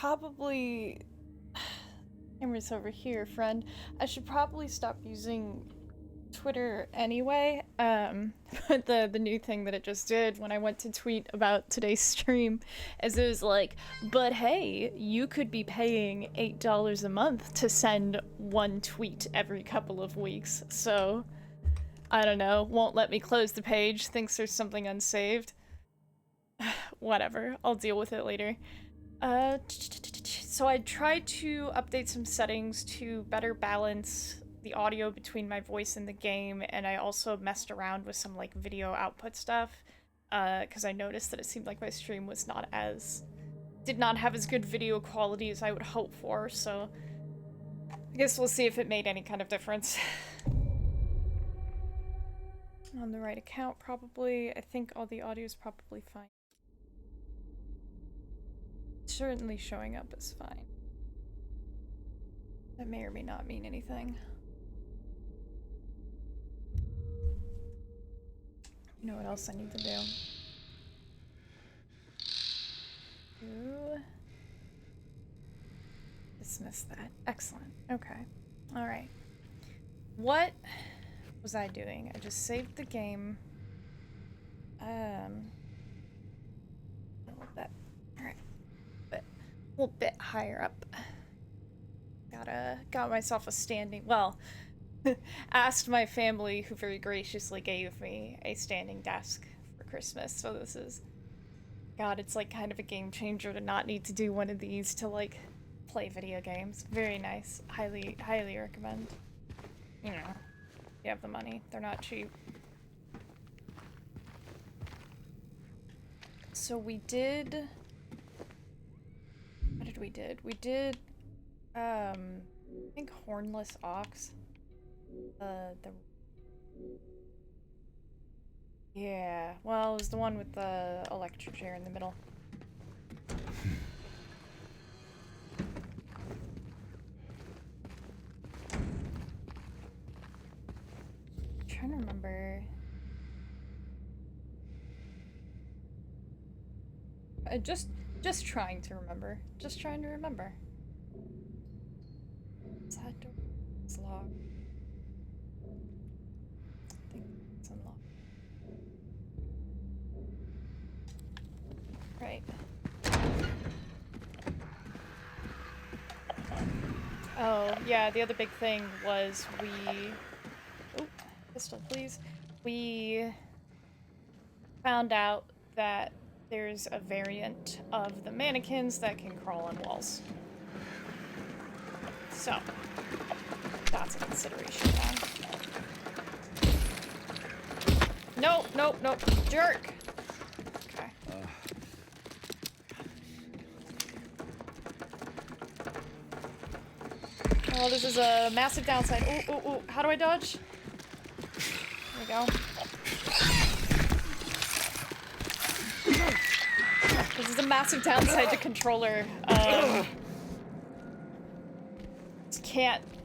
probably... Camera's over here, friend. I should probably stop using Twitter anyway. But the new thing that it just did when I went to tweet about today's stream is it was like, but hey, you could be paying $8 a month to send one tweet every couple of weeks. So, I don't know, won't let me close the page, thinks there's something unsaved. Whatever, I'll deal with it later. So I tried to update some settings to better balance the audio between my voice and the game, and I also messed around with some like video output stuff, because I noticed that it seemed like my stream was did not have as good video quality as I would hope for, so I guess we'll see if it made any kind of difference. On the right account, probably. I think all the audio is probably fine. Certainly showing up is fine. That may or may not mean anything. You know what else I need to do? Dismiss that. Excellent. Okay. Alright. What was I doing? I just saved the game. A little bit. Alright. A little bit higher up. Got myself a standing, well, asked my family, who very graciously gave me a standing desk for Christmas, so this is, God, it's like kind of a game changer to not need to do one of these to like play video games. Very nice. Highly recommend. You know, you have the money. They're not cheap. So we did... What did we do? We did, I think Hornless Ox. Yeah, well, it was the one with the electric chair in the middle. I'm trying to remember. Just trying to remember. Just trying to remember. Is that door? It's locked. I think it's unlocked. Right. Oh, yeah, the other big thing was oh, pistol, please. We found out that there's a variant of the mannequins that can crawl on walls. So, that's a consideration now. Nope, jerk! Okay. Oh, this is a massive downside. Ooh, how do I dodge? There we go. This is a massive downside to controller.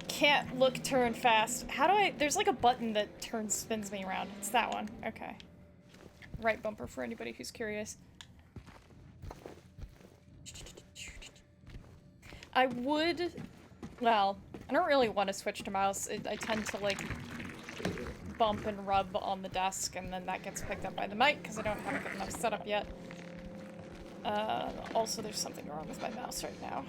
Can't look, turn fast. How do I... There's like a button that spins me around. It's that one. Okay. Right bumper for anybody who's curious. I would... Well, I don't really want to switch to mouse. I tend to like bump and rub on the desk and then that gets picked up by the mic because I don't have a good enough setup yet. Also, there's something wrong with my mouse right now.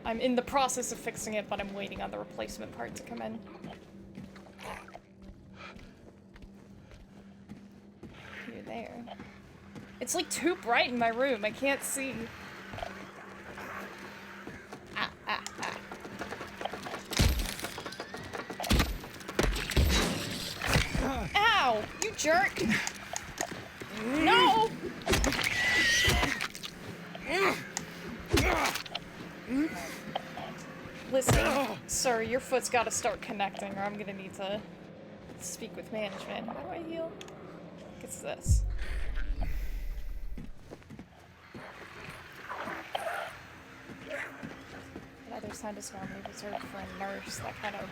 I'm in the process of fixing it, but I'm waiting on the replacement part to come in. You're there. It's like too bright in my room. I can't see. Ah. Ow! You jerk! No! Listen, sir, your foot's gotta start connecting or I'm gonna need to speak with management. How do I heal? It's this. Another sound is normally reserved for a nurse, that kind of...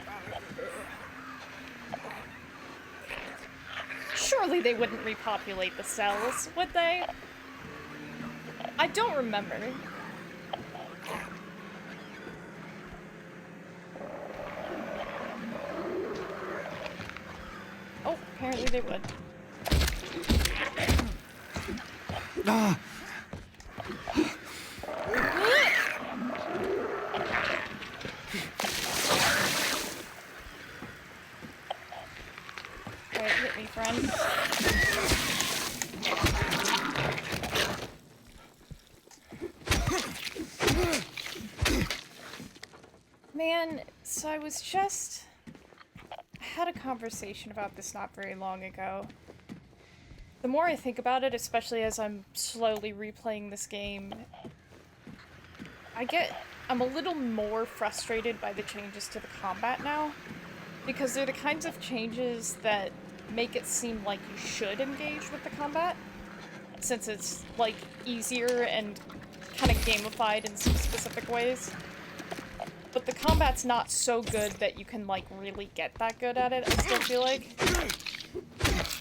Surely they wouldn't repopulate the cells, would they? I don't remember. Apparently they would. Ah! Alright, hit me, friend. Man, so I had a conversation about this not very long ago. The more I think about it, especially as I'm slowly replaying this game, I'm a little more frustrated by the changes to the combat now. Because they're the kinds of changes that make it seem like you should engage with the combat. Since it's, like, easier and kind of gamified in some specific ways. But the combat's not so good that you can, like, really get that good at it, I still feel like.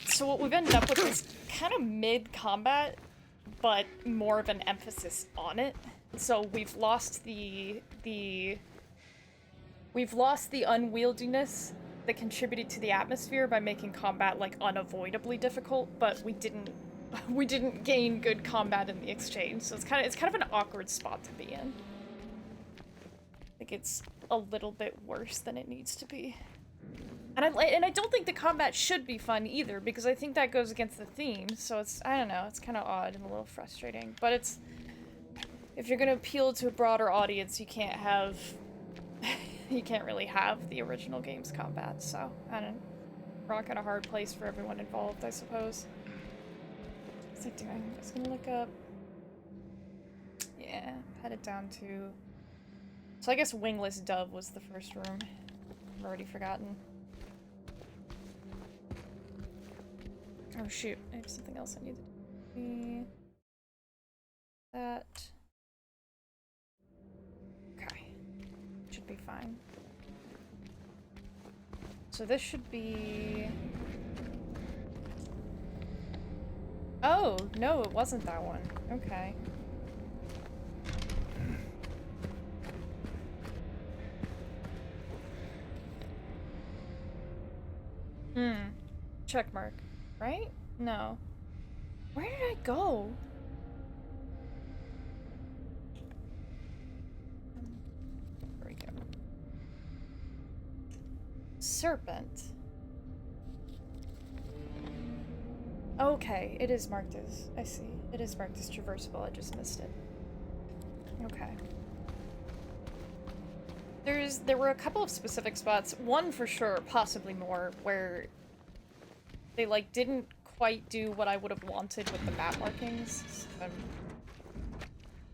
So what we've ended up with is kind of mid-combat, but more of an emphasis on it. So we've lost the unwieldiness that contributed to the atmosphere by making combat, like, unavoidably difficult, but we didn't gain good combat in the exchange, so it's kind of an awkward spot to be in. Like, it's a little bit worse than it needs to be. And I don't think the combat should be fun either, because I think that goes against the theme, so I don't know, it's kind of odd and a little frustrating. But if you're gonna appeal to a broader audience, you can't really have the original game's combat, so, I don't know. Rock in a hard place for everyone involved, I suppose. What's it doing? I'm just gonna look up... Yeah, headed down to... So I guess Wingless Dove was the first room. I've already forgotten. Oh shoot, I have something else I need to do. That... Okay. Should be fine. So this should be... Oh, no, it wasn't that one. Okay. Check mark. Right? No. Where did I go? There we go. Serpent. Okay, it is marked as... I see. It is marked as traversable, I just missed it. Okay. There were a couple of specific spots, one for sure, possibly more, where they, like, didn't quite do what I would have wanted with the map markings. So, I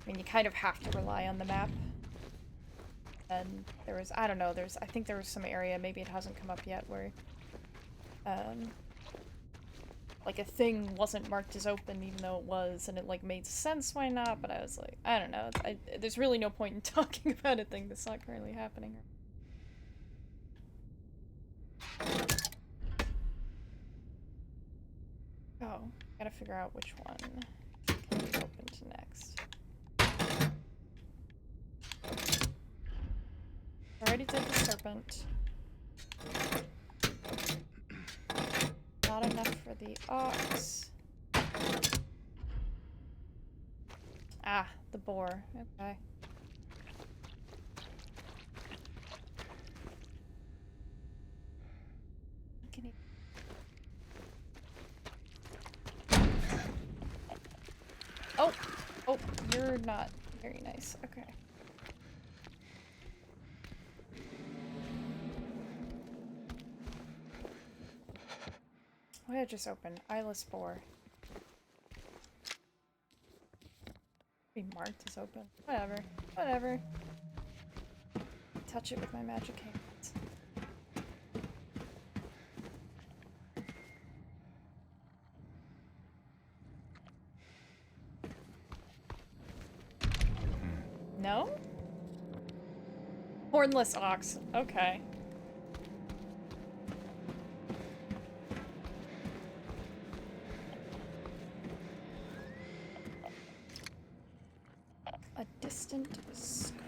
mean, you kind of have to rely on the map. And there was, I don't know, I think there was some area, maybe it hasn't come up yet, where, like, a thing wasn't marked as open even though it was, and it, like, made sense why not, but I was like, I don't know, there's really no point in talking about a thing that's not currently happening. Oh, gotta figure out which one can be opened next. Already did the serpent. Not enough for the ox. Ah, the boar. Okay. Oh! Oh, you're not very nice. Okay. What did I just open? Eyeless boar. Be marked as open. Whatever. Whatever. Touch it with my magic hands. No? Hornless ox. Okay. A distant scope.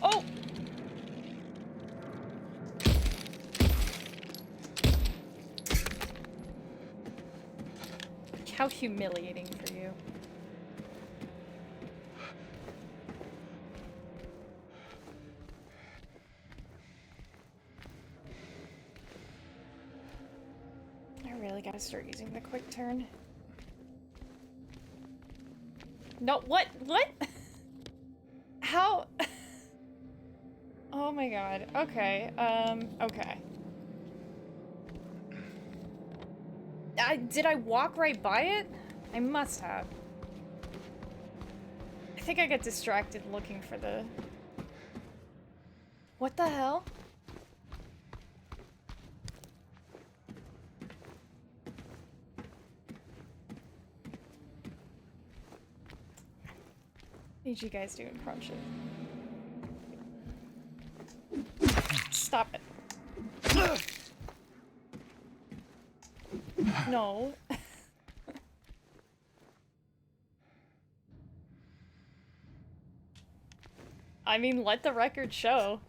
Oh! How humiliating for you. I really gotta start using the quick turn. No, what? What? How? Oh my god. Okay, okay. Did I walk right by it? I must have. I think I got distracted looking for the... What the hell? Need you guys doing crunch it. Stop it. No. I mean, let the record show.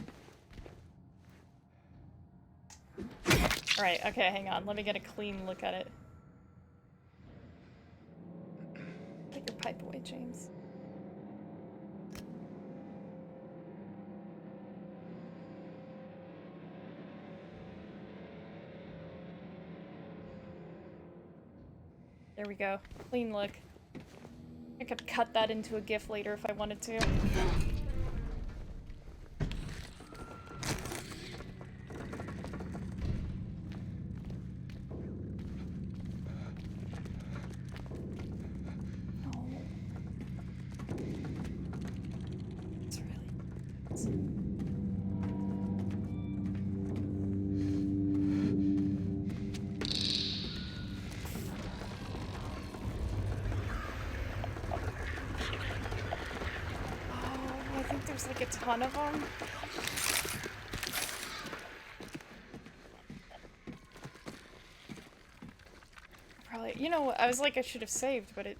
Alright, okay, hang on. Let me get a clean look at it. Take your pipe away, James. There we go. Clean look. I could cut that into a GIF later if I wanted to. Ton of them. Probably, you know, I was like, I should have saved, but it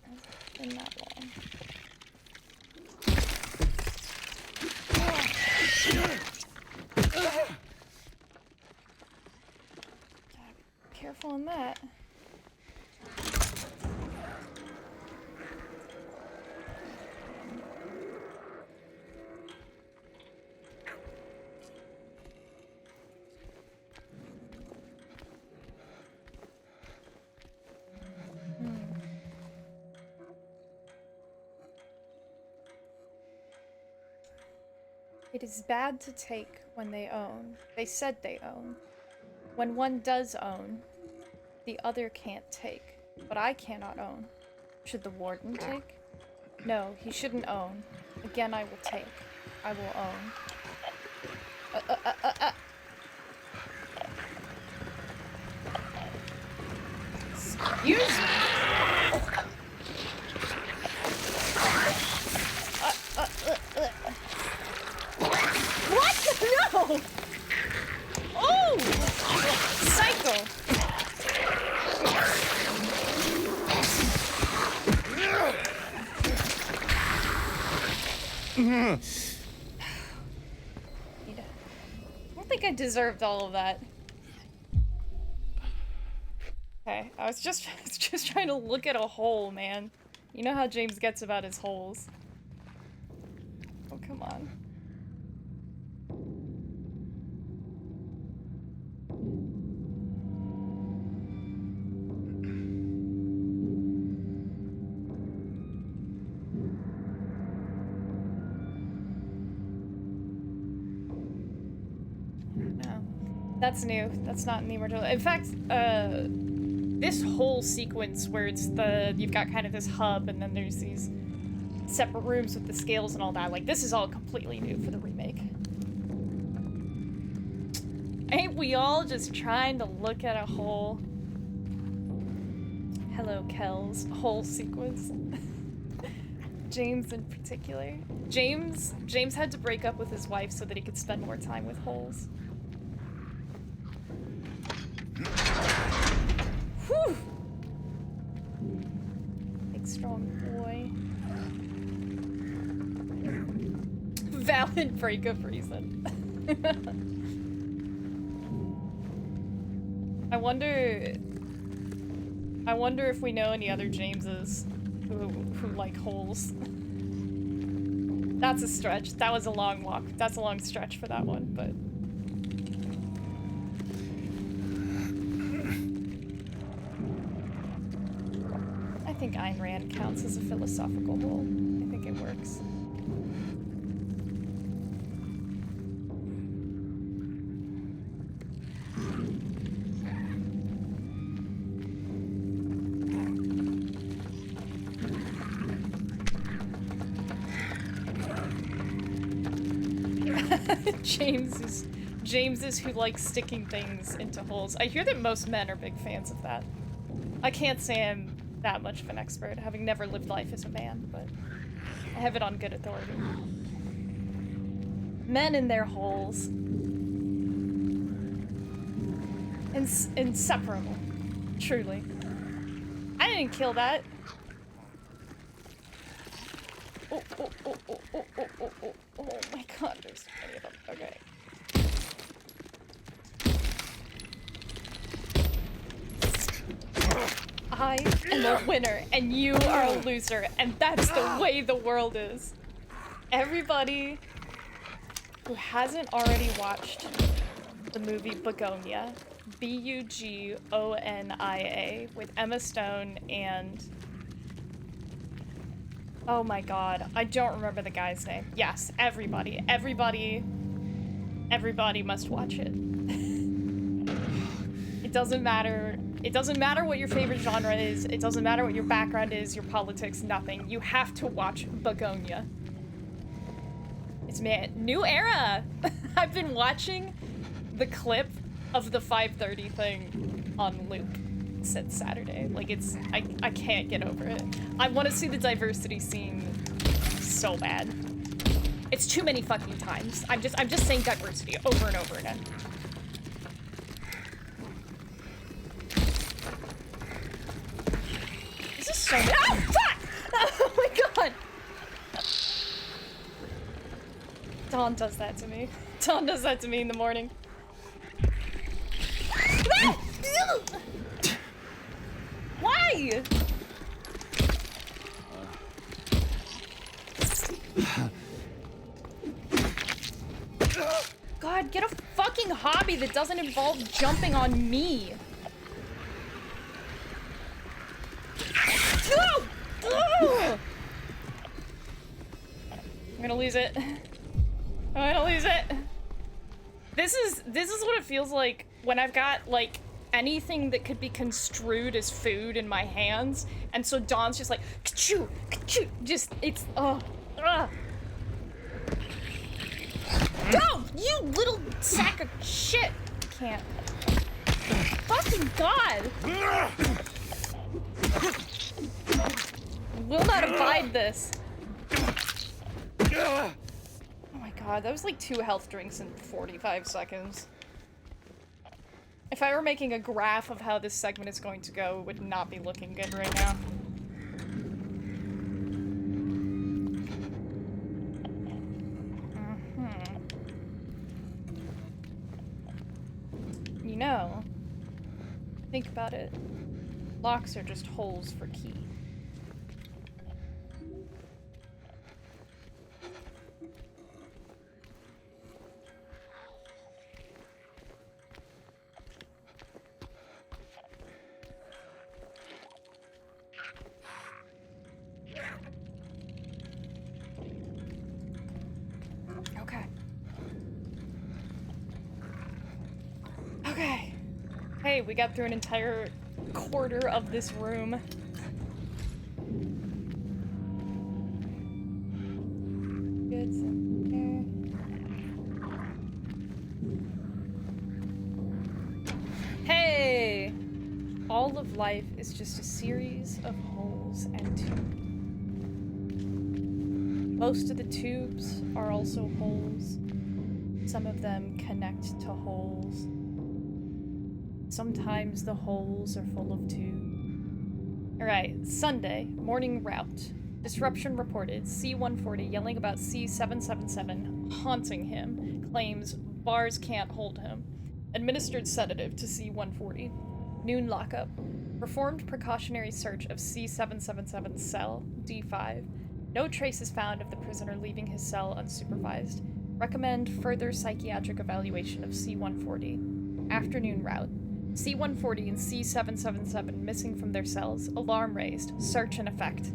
hasn't been that long. Careful on that. It is bad to take when they own. They said they own. When one does own, the other can't take. But I cannot own. Should the warden take? No, he shouldn't own. Again, I will take. I will own. Excuse me. What? No! Oh! Psycho! I don't think I deserved all of that. Okay, I was just trying to look at a hole, man. You know how James gets about his holes. Oh, come on. That's new. That's not in the Immortal. In fact, this whole sequence where it's you've got kind of this hub and then there's these separate rooms with the scales and all that, like, this is all completely new for the remake. Ain't we all just trying to look at a whole... Hello, Kells. Whole sequence. James in particular. James had to break up with his wife so that he could spend more time with holes. Whew! Big strong boy. Valid breakup reason. I wonder if we know any other Jameses who like holes. That's a stretch. That was a long walk. That's a long stretch for that one, but... I think Ayn Rand counts as a philosophical hole. I think it works. James is who likes sticking things into holes. I hear that most men are big fans of that. I can't say I'm that much of an expert, having never lived life as a man, but I have it on good authority. Men in their holes. Inseparable. Truly. I didn't kill that. Oh my god, there's so many of them. Okay. I am a winner, and you are a loser, and that's the way the world is. Everybody who hasn't already watched the movie Bugonia, Bugonia, with Emma Stone and... Oh my god, I don't remember the guy's name. Yes, everybody must watch it. It doesn't matter what your favorite genre is, it doesn't matter what your background is, your politics, nothing. You have to watch Bugonia. It's new era! I've been watching the clip of the 5:30 thing on loop since Saturday. Like, it's, I can't get over it. I want to see the diversity scene so bad. It's too many fucking times. I'm just saying diversity over and over again. This is so... Oh, fuck! Oh my god! Dawn does that to me. Dawn does that to me in the morning. Why? God, get a fucking hobby that doesn't involve jumping on me. I'm gonna lose it. I'm gonna lose it. This is what it feels like when I've got, like, anything that could be construed as food in my hands, and so Dawn's just like, ka-choo, ka-choo, just, it's, Go, you little sack of shit! Can't. Fucking God! Will not abide this. Oh my god, that was like 2 health drinks in 45 seconds. If I were making a graph of how this segment is going to go, it would not be looking good right now. You know, think about it. Locks are just holes for key. Okay. Hey, we got through an entire quarter of this room. Good. All of life is just a series of holes and tubes. Most of the tubes are also holes. Some of them connect to holes. Sometimes the holes are full of tubes. Alright, Sunday, morning route. Disruption reported. C-140 yelling about C-777 haunting him. Claims bars can't hold him. Administered sedative to C-140. Noon lockup. Performed precautionary search of C-777's cell, D5. No traces found of the prisoner leaving his cell unsupervised. Recommend further psychiatric evaluation of C-140. Afternoon route. C-140 and C-777 missing from their cells. Alarm raised. Search in effect.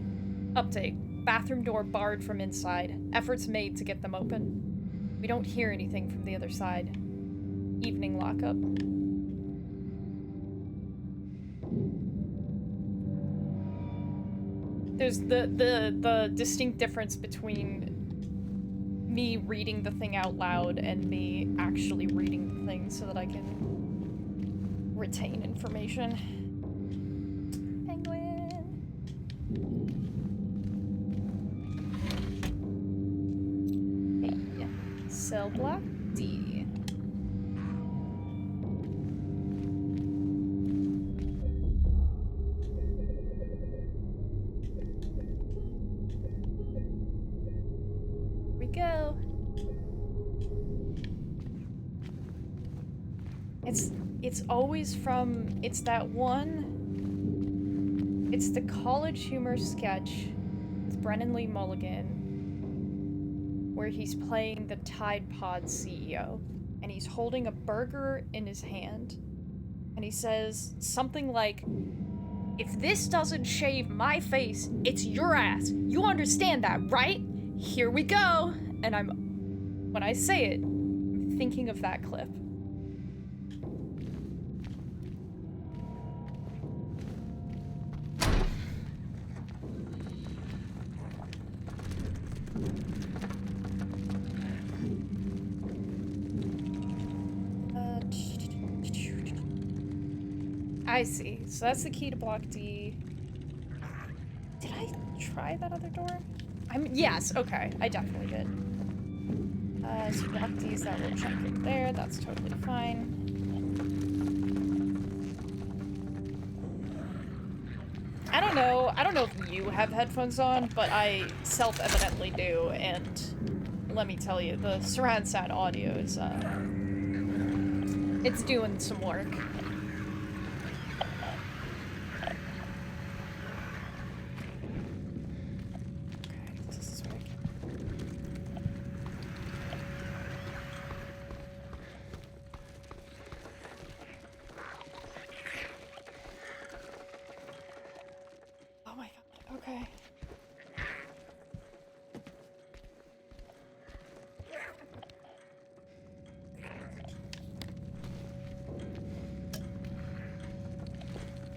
Update. Bathroom door barred from inside. Efforts made to get them open. We don't hear anything from the other side. Evening lockup. There's the distinct difference between me reading the thing out loud and me actually reading the thing so that I can retain information. Penguin. Hey. Cell block D. Go. It's always from, it's that one, it's the College Humor sketch with Brennan Lee Mulligan where he's playing the Tide Pod CEO and he's holding a burger in his hand and he says something like, "If this doesn't shave my face, it's your ass. You understand that, right? Here we go." And when I say it, I'm thinking of that clip. I see. So that's the key to block D. Did I try that other door? Yes, okay. I definitely did. So block D's, that will check right there. That's totally fine. I don't know if you have headphones on, but I self-evidently do, and let me tell you, the surround sound audio is, it's doing some work. Okay.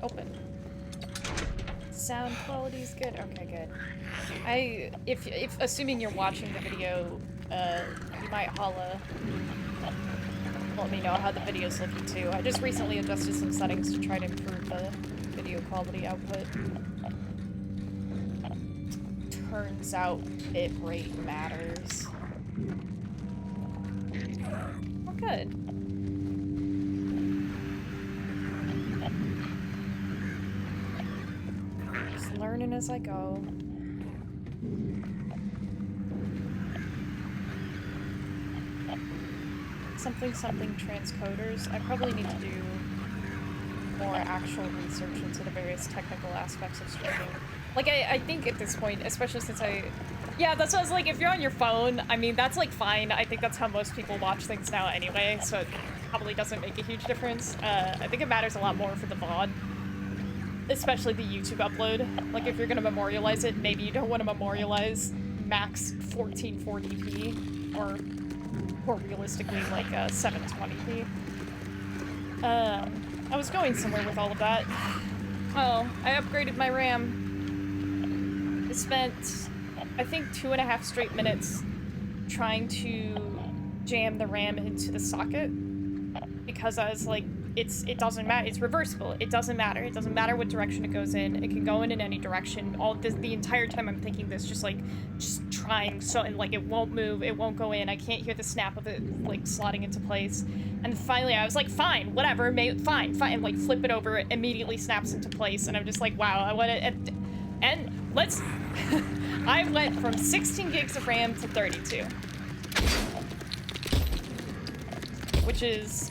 Open. Sound quality is good. Okay, good. If assuming you're watching the video, you might holla. Let me know how the video's looking too. I just recently adjusted some settings to try to improve the video quality output. Turns out bitrate matters. Oh, good. Just learning as I go. Something transcoders. I probably need to do more actual research into the various technical aspects of streaming. Like, I think at this point, especially since yeah, that's what I was like, if you're on your phone, I mean, that's, like, fine. I think that's how most people watch things now anyway, so it probably doesn't make a huge difference. I think it matters a lot more for the VOD, especially the YouTube upload. Like, if you're gonna memorialize it, maybe you don't want to memorialize max 1440p, or more realistically, like, 720p. I was going somewhere with all of that. Oh, I upgraded my RAM. I spent, I think, 2.5 straight minutes trying to jam the RAM into the socket because I was like it doesn't matter. It's reversible. It doesn't matter. It doesn't matter what direction it goes in. It can go in any direction. All this, the entire time I'm thinking this, just trying so, and like it won't move. It won't go in. I can't hear the snap of it like slotting into place. And finally, I was like, fine, whatever, fine, and like flip it over. It immediately snaps into place, and I'm just like, wow, I want to, and let's. I went from 16 gigs of RAM to 32. Which is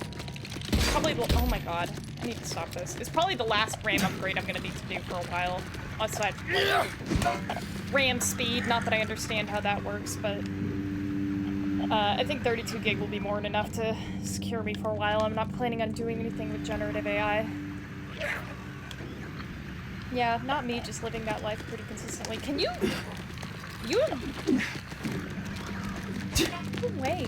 probably the, oh my god, I need to stop this. It's probably the last RAM upgrade I'm gonna need to do for a while. Aside from like, RAM speed, not that I understand how that works, but I think 32 gig will be more than enough to secure me for a while. I'm not planning on doing anything with generative AI. Yeah, not me, just living that life pretty consistently. Can you... No way.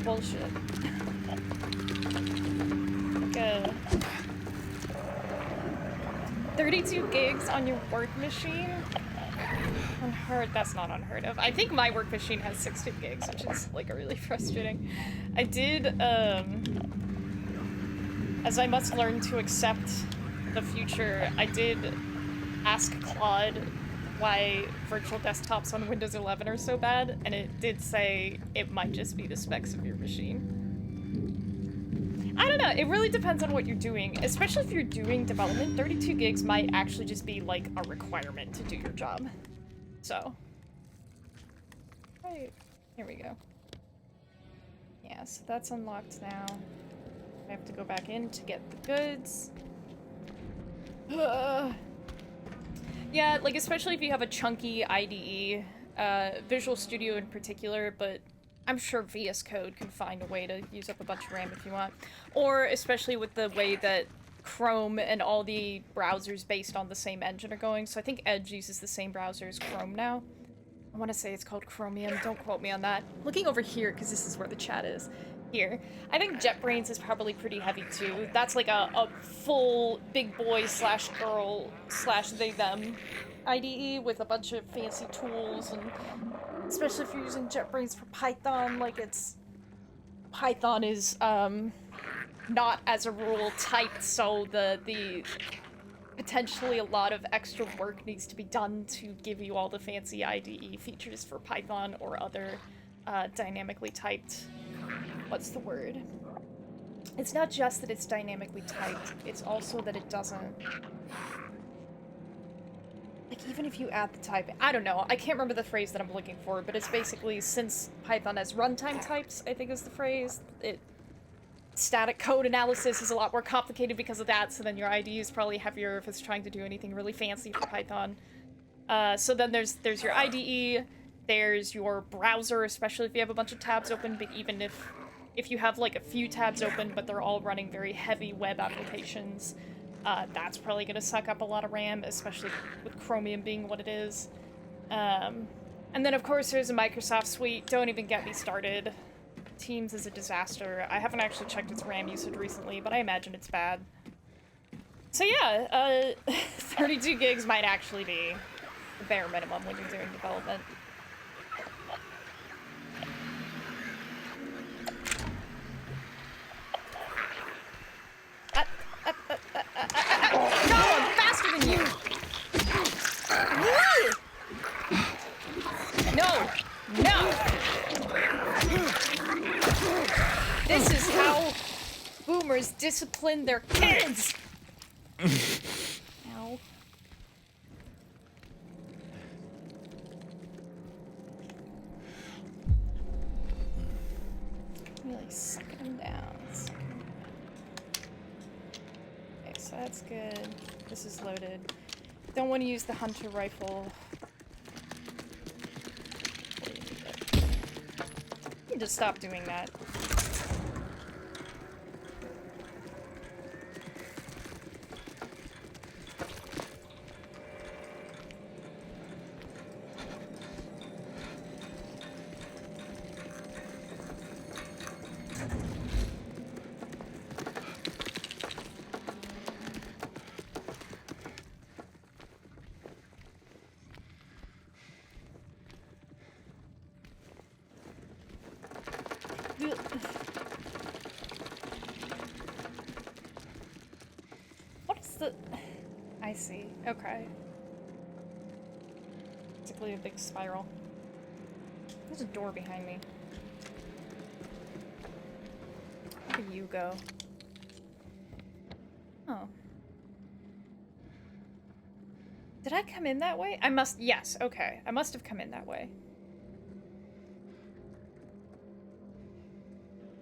Bullshit. Good. 32 gigs on your work machine? Unheard. That's not unheard of. I think my work machine has 16 gigs, which is like really frustrating. I did, as I must learn to accept the future, I did ask Claude why virtual desktops on Windows 11 are so bad, and it did say it might just be the specs of your machine. I don't know, it really depends on what you're doing, especially if you're doing development. 32 gigs might actually just be like a requirement to do your job. So, right, here we go. Yeah, so that's unlocked now. I have to go back in to get the goods. Yeah, like, especially if you have a chunky IDE, Visual Studio in particular, but I'm sure VS Code can find a way to use up a bunch of RAM if you want. Or especially with the way that Chrome and all the browsers based on the same engine are going. So I think Edge uses the same browser as Chrome now. I want to say it's called Chromium, don't quote me on that. Looking over here, because this is where the chat is. Here. I think JetBrains is probably pretty heavy too. That's like a full big boy slash girl slash they them IDE with a bunch of fancy tools, and especially if you're using JetBrains for Python, like Python is not as a rule typed, so the potentially a lot of extra work needs to be done to give you all the fancy IDE features for Python or other dynamically typed. What's the word? It's not just that it's dynamically typed, it's also that it doesn't... Like, even if you add the type... I don't know, I can't remember the phrase that I'm looking for, but it's basically, since Python has runtime types, I think is the phrase, static code analysis is a lot more complicated because of that, so then your IDE is probably heavier if it's trying to do anything really fancy for Python. So then there's your IDE, there's your browser, especially if you have a bunch of tabs open, but even if you have like a few tabs open but they're all running very heavy web applications, that's probably going to suck up a lot of RAM, especially with Chromium being what it is. And then of course there's a Microsoft suite. Don't even get me started. Teams is a disaster. I haven't actually checked its RAM usage recently, but I imagine it's bad. So yeah, 32 gigs might actually be the bare minimum when you're doing development. No, I'm faster than you! No! No! This is how boomers discipline their kids! Ow. Really suck them down. Okay, so that's good. This is loaded. Don't want to use the hunter rifle. You need to stop doing that. What is the... I see. Okay. Basically a big spiral. There's a door behind me. Where do you go? Oh. Did I come in that way? I must... Yes, okay. I must have come in that way.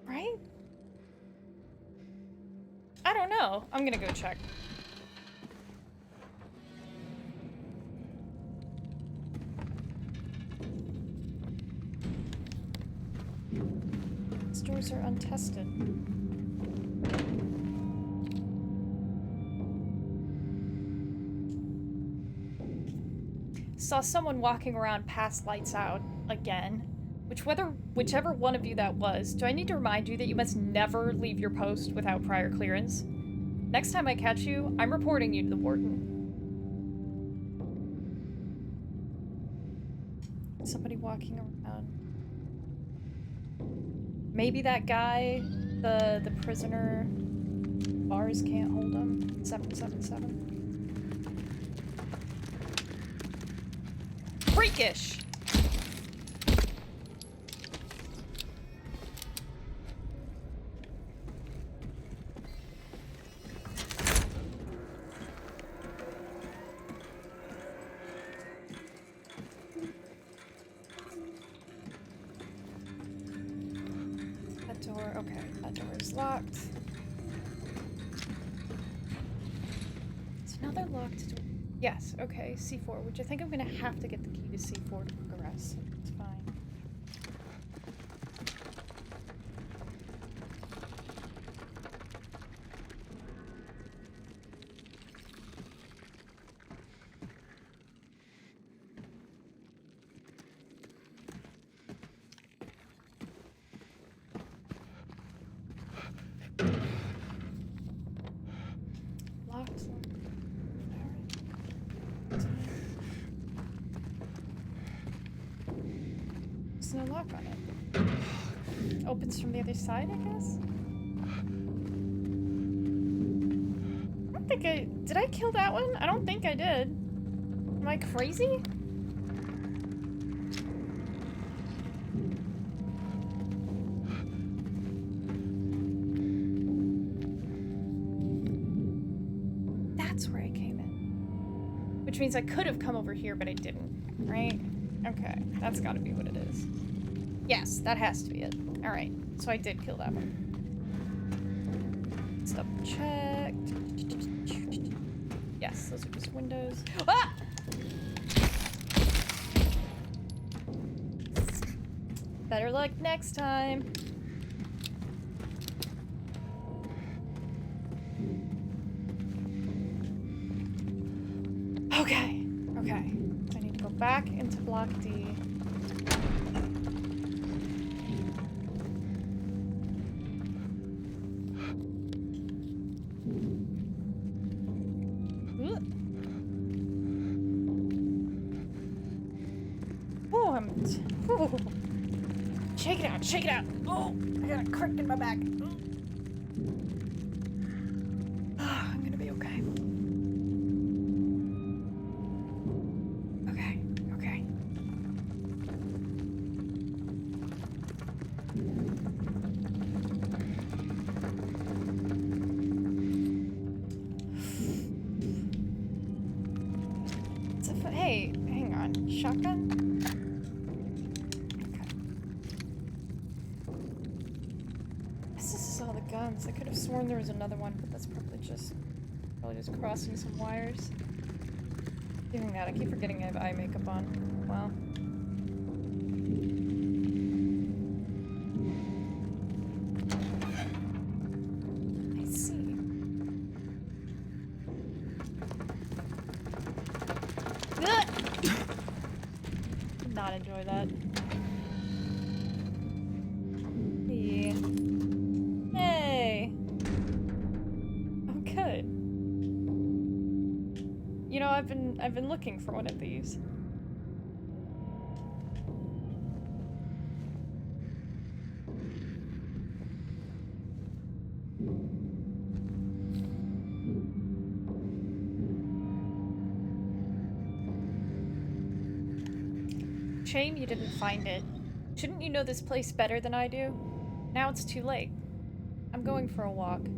Right? I don't know. I'm gonna go check. These doors are untested. Saw someone walking around past lights out again. Whichever one of you that was, do I need to remind you that you must never leave your post without prior clearance? Next time I catch you, I'm reporting you to the warden. Somebody walking around. Maybe that guy, the prisoner, bars can't hold him. 777. Freakish! That door, okay, that door is locked. It's another locked door. Yes, okay, C4, which I think I'm gonna have to get the key to C4 to progress. It's fine. Locked. There's no lock on it. Opens from the other side, I guess? I don't think I... Did I kill that one? I don't think I did. Am I crazy? That's where I came in. Which means I could have come over here, but I didn't, right? Okay, that's gotta be what it is. Yes, that has to be it. Alright, so I did kill that one. Let's double check. Yes, those are just windows. Ah! Better luck next time. Okay, okay. I need to go back into block D. Oh, ooh. Shake it out, shake it out. Oh, I got a crick in my back. Oh, I'm gonna be okay. Okay, okay. Hey, hang on. Shotgun? Okay. This is all the guns. I could have sworn there was another one, but that's probably just crossing some wires. Doing that, I keep forgetting I have eye makeup on. Wow. I see. Did not enjoy that. Yeah. Hey. Oh, good. You know, I've been looking for one of these. Shame you didn't find it. Shouldn't you know this place better than I do? Now it's too late. I'm going for a walk. You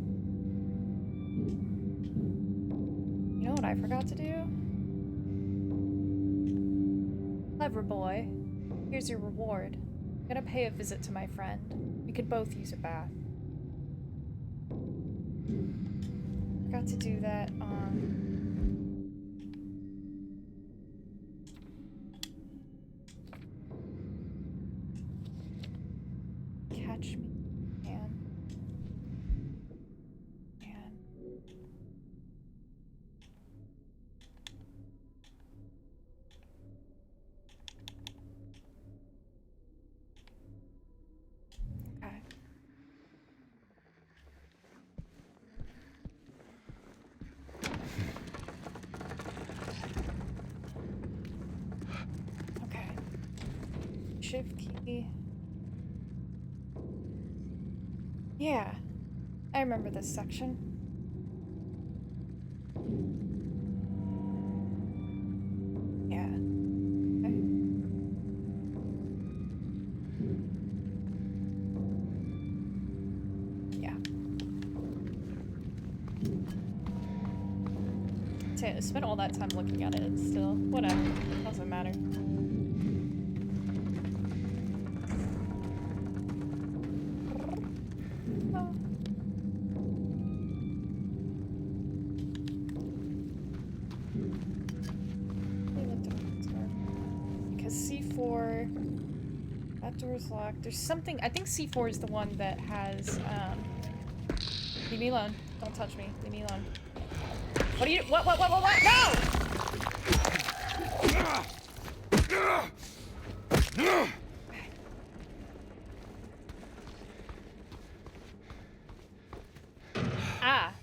know what I forgot to do? Clever boy. Here's your reward. I'm gonna pay a visit to my friend. We could both use a bath. Forgot to do that on... Catch me, man. Man. Okay. Okay. Shift key. Yeah, I remember this section. Yeah. Okay. Yeah. I spent all that time looking at it still. Whatever. Doesn't matter. Oh. Because C4... That door's locked. There's something... I think C4 is the one that has, Leave me alone. Don't touch me. Leave me alone. What are you... What? No! Ah.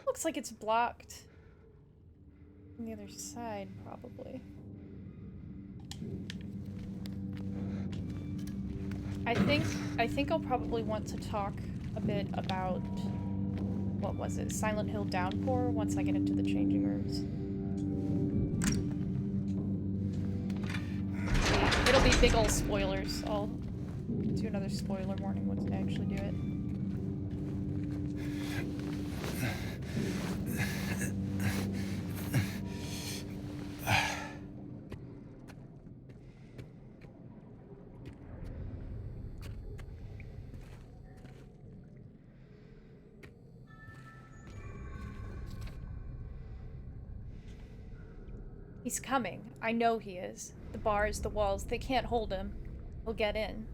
Looks like it's blocked. On the other side, probably. I think I'll probably want to talk a bit about, what was it, Silent Hill Downpour once I get into the changing rooms. It'll be big ol' spoilers. I'll do another spoiler warning once I actually do it. He's coming. I know he is. The bars, the walls, they can't hold him. He'll get in.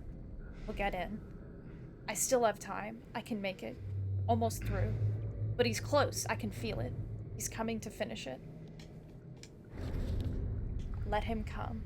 He'll get in. I still have time. I can make it. Almost through. But he's close. I can feel it. He's coming to finish it. Let him come.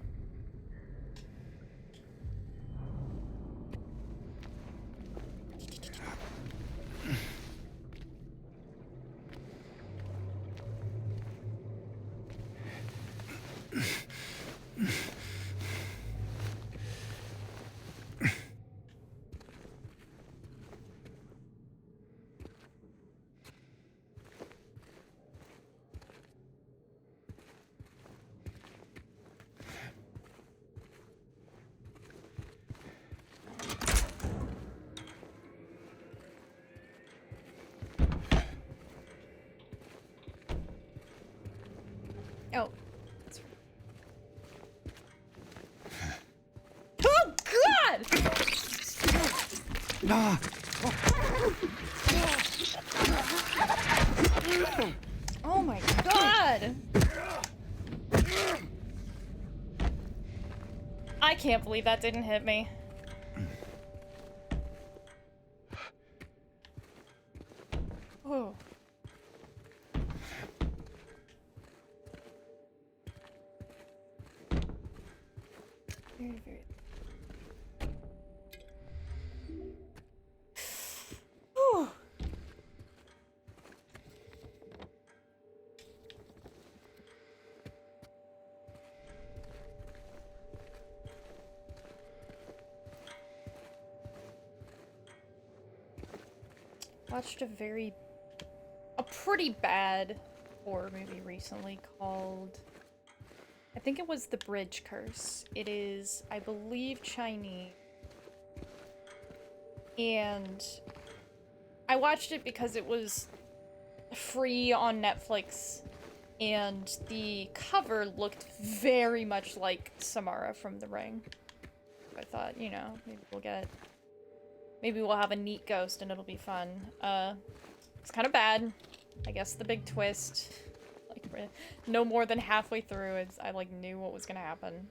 Oh. Oh, God! Ah! Oh my God! I can't believe that didn't hit me. Oh. Very, very... Whew. Watched a pretty bad horror movie recently called I think it was The Bridge Curse. It is, I believe, Chinese. And I watched it because it was free on Netflix, and the cover looked very much like Samara from The Ring. I thought, you know, maybe we'll have a neat ghost and it'll be fun. It's kind of bad. I guess the big twist, like, no more than halfway through, I, like, knew what was gonna happen.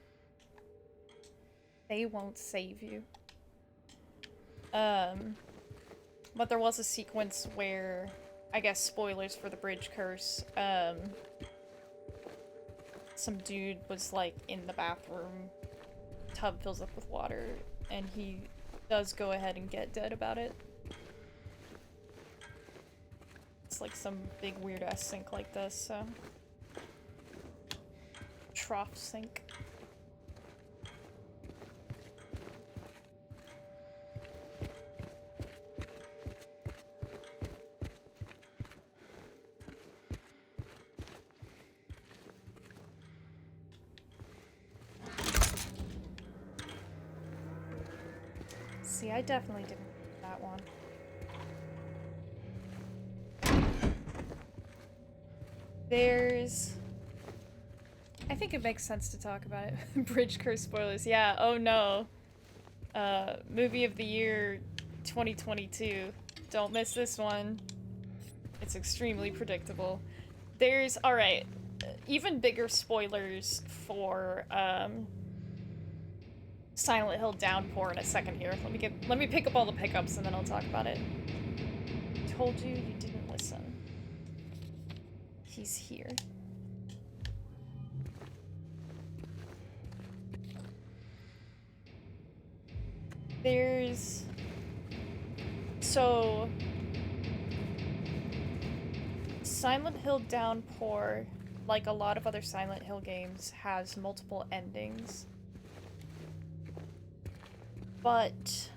They won't save you. But there was a sequence where, I guess spoilers for The Bridge Curse, some dude was, like, in the bathroom, tub fills up with water, and he does go ahead and get dead about it. It's like some big weird ass sink like this, so. Trough sink. See, I definitely didn't do that one. There's... I think it makes sense to talk about it. Bridge Curse spoilers. Yeah, oh no. Movie of the year 2022. Don't miss this one. It's extremely predictable. There's... Alright. Even bigger spoilers for, Silent Hill Downpour in a second here. Let me pick up all the pickups and then I'll talk about it. Told you you didn't listen. He's here. There's... So... Silent Hill Downpour, like a lot of other Silent Hill games, has multiple endings. But...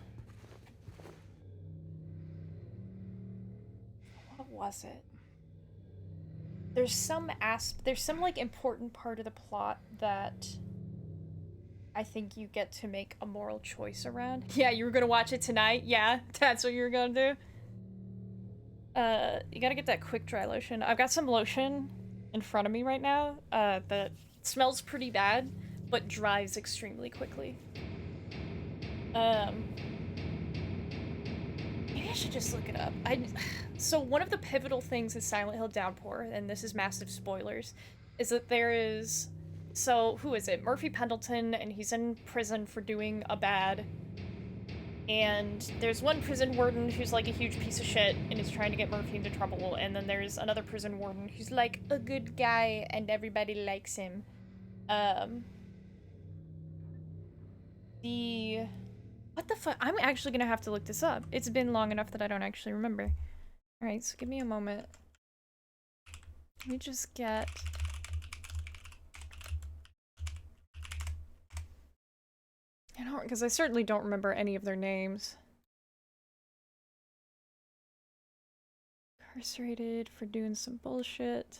what was it? There's some like important part of the plot that I think you get to make a moral choice around. Yeah, you were gonna watch it tonight? Yeah, that's what you were gonna do? You gotta get that quick dry lotion. I've got some lotion in front of me right now, that smells pretty bad, but dries extremely quickly. Maybe I should just look it up. So one of the pivotal things in Silent Hill Downpour, and this is massive spoilers, is that there is... So, who is it? Murphy Pendleton, and he's in prison for doing a bad. And there's one prison warden who's like a huge piece of shit and is trying to get Murphy into trouble, and then there's another prison warden who's like a good guy and everybody likes him. What the fuck? I'm actually gonna have to look this up. It's been long enough that I don't actually remember. Alright, so give me a moment. Let me just get... I don't, because I certainly don't remember any of their names. Incarcerated for doing some bullshit.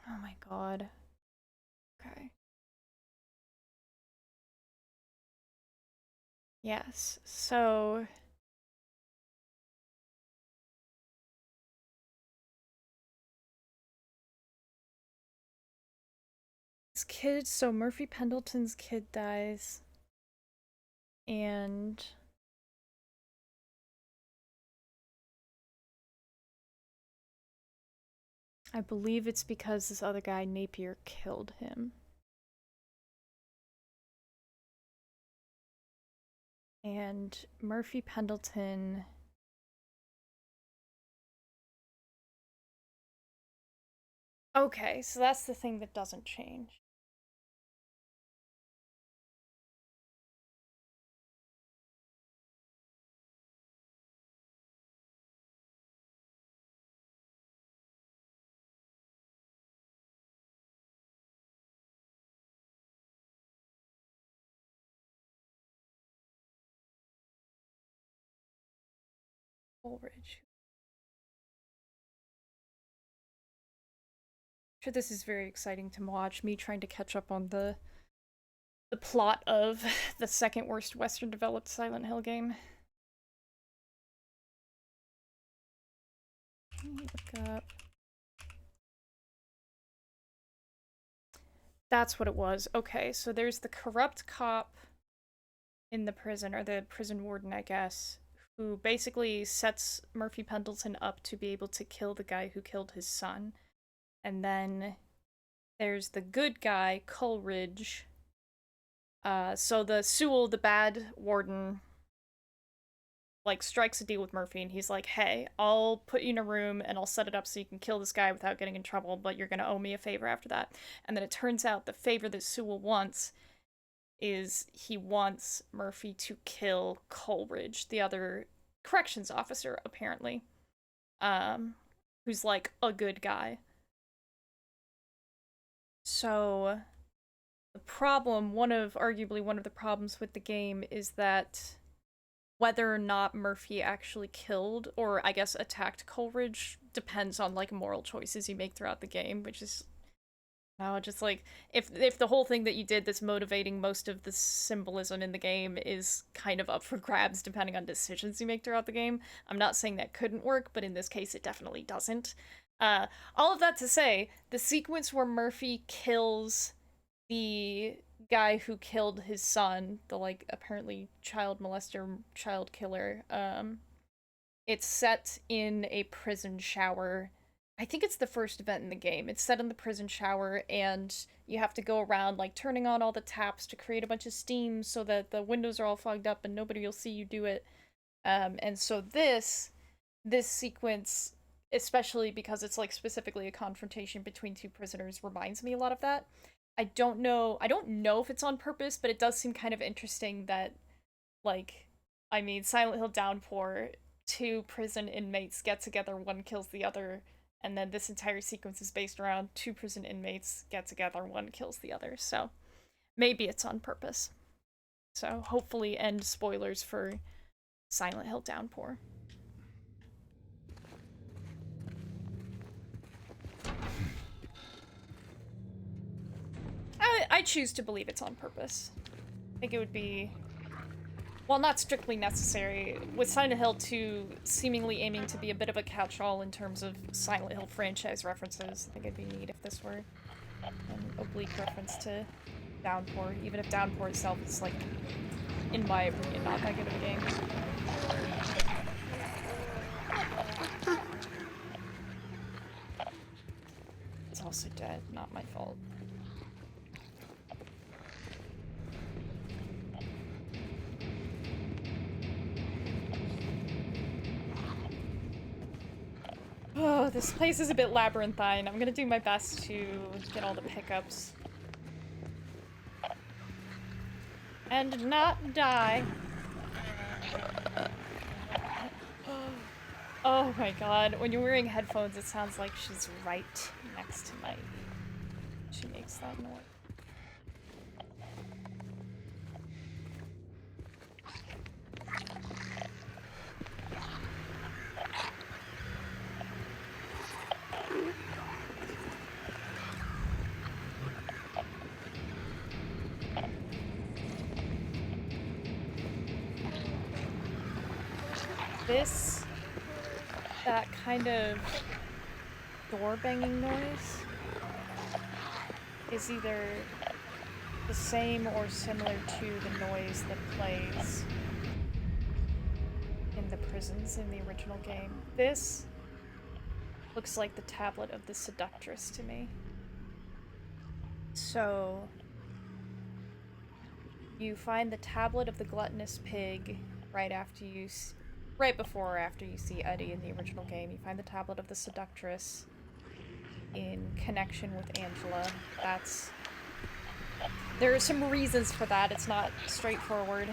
Oh my god. Okay. Yes, so... this kid, so Murphy Pendleton's kid dies. And... I believe it's because this other guy, Napier, killed him. And Murphy Pendleton... Okay, so that's the thing that doesn't change. Coleridge. sure this is very exciting to watch, me trying to catch up on the plot of the second worst Western developed Silent Hill game. Let me look up. That's what it was. Okay, so there's the corrupt cop in the prison, or the prison warden, I guess, who basically sets Murphy Pendleton up to be able to kill the guy who killed his son. And then there's the good guy, Coleridge. So the Sewell, the bad warden, like, strikes a deal with Murphy, and he's like, hey, I'll put you in a room and I'll set it up so you can kill this guy without getting in trouble, but you're gonna owe me a favor after that. And then it turns out the favor that Sewell wants is he wants Murphy to kill Coleridge, the other corrections officer, apparently, who's like a good guy. So the problem, arguably one of the problems with the game is that whether or not Murphy actually killed, or I guess attacked Coleridge, depends on, like, moral choices you make throughout the game, which is, just like, if the whole thing that you did that's motivating most of the symbolism in the game is kind of up for grabs depending on decisions you make throughout the game, I'm not saying that couldn't work, but in this case it definitely doesn't. All of that to say, the sequence where Murphy kills the guy who killed his son, the, like, apparently child molester, child killer, it's set in a prison shower. I think it's the first event in the game. It's set in the prison shower, and you have to go around, like, turning on all the taps to create a bunch of steam so that the windows are all fogged up and nobody will see you do it. And so this sequence, especially because it's, like, specifically a confrontation between two prisoners, reminds me a lot of that. I don't know if it's on purpose, but it does seem kind of interesting that, like, I mean, Silent Hill Downpour, two prison inmates get together, one kills the other, and then this entire sequence is based around two prison inmates get together, one kills the other, so maybe it's on purpose. So hopefully end spoilers for Silent Hill Downpour. I choose to believe it's on purpose. I think it would be, well, not strictly necessary, with Silent Hill 2 seemingly aiming to be a bit of a catch-all in terms of Silent Hill franchise references. I think it'd be neat if this were an oblique reference to Downpour, even if Downpour itself is, like, in my opinion, not that good of a game. It's also dead, not my fault. Oh, this place is a bit labyrinthine. I'm gonna do my best to get all the pickups. And not die. Oh my god, when you're wearing headphones, it sounds like she's right next to my ear. She makes that noise. That kind of door banging noise is either the same or similar to the noise that plays in the prisons in the original game. This looks like the tablet of the seductress to me. So you find the tablet of the gluttonous pig right before or after you see Eddie in the original game. You find the tablet of the seductress in connection with Angela. There are some reasons for that. It's not straightforward.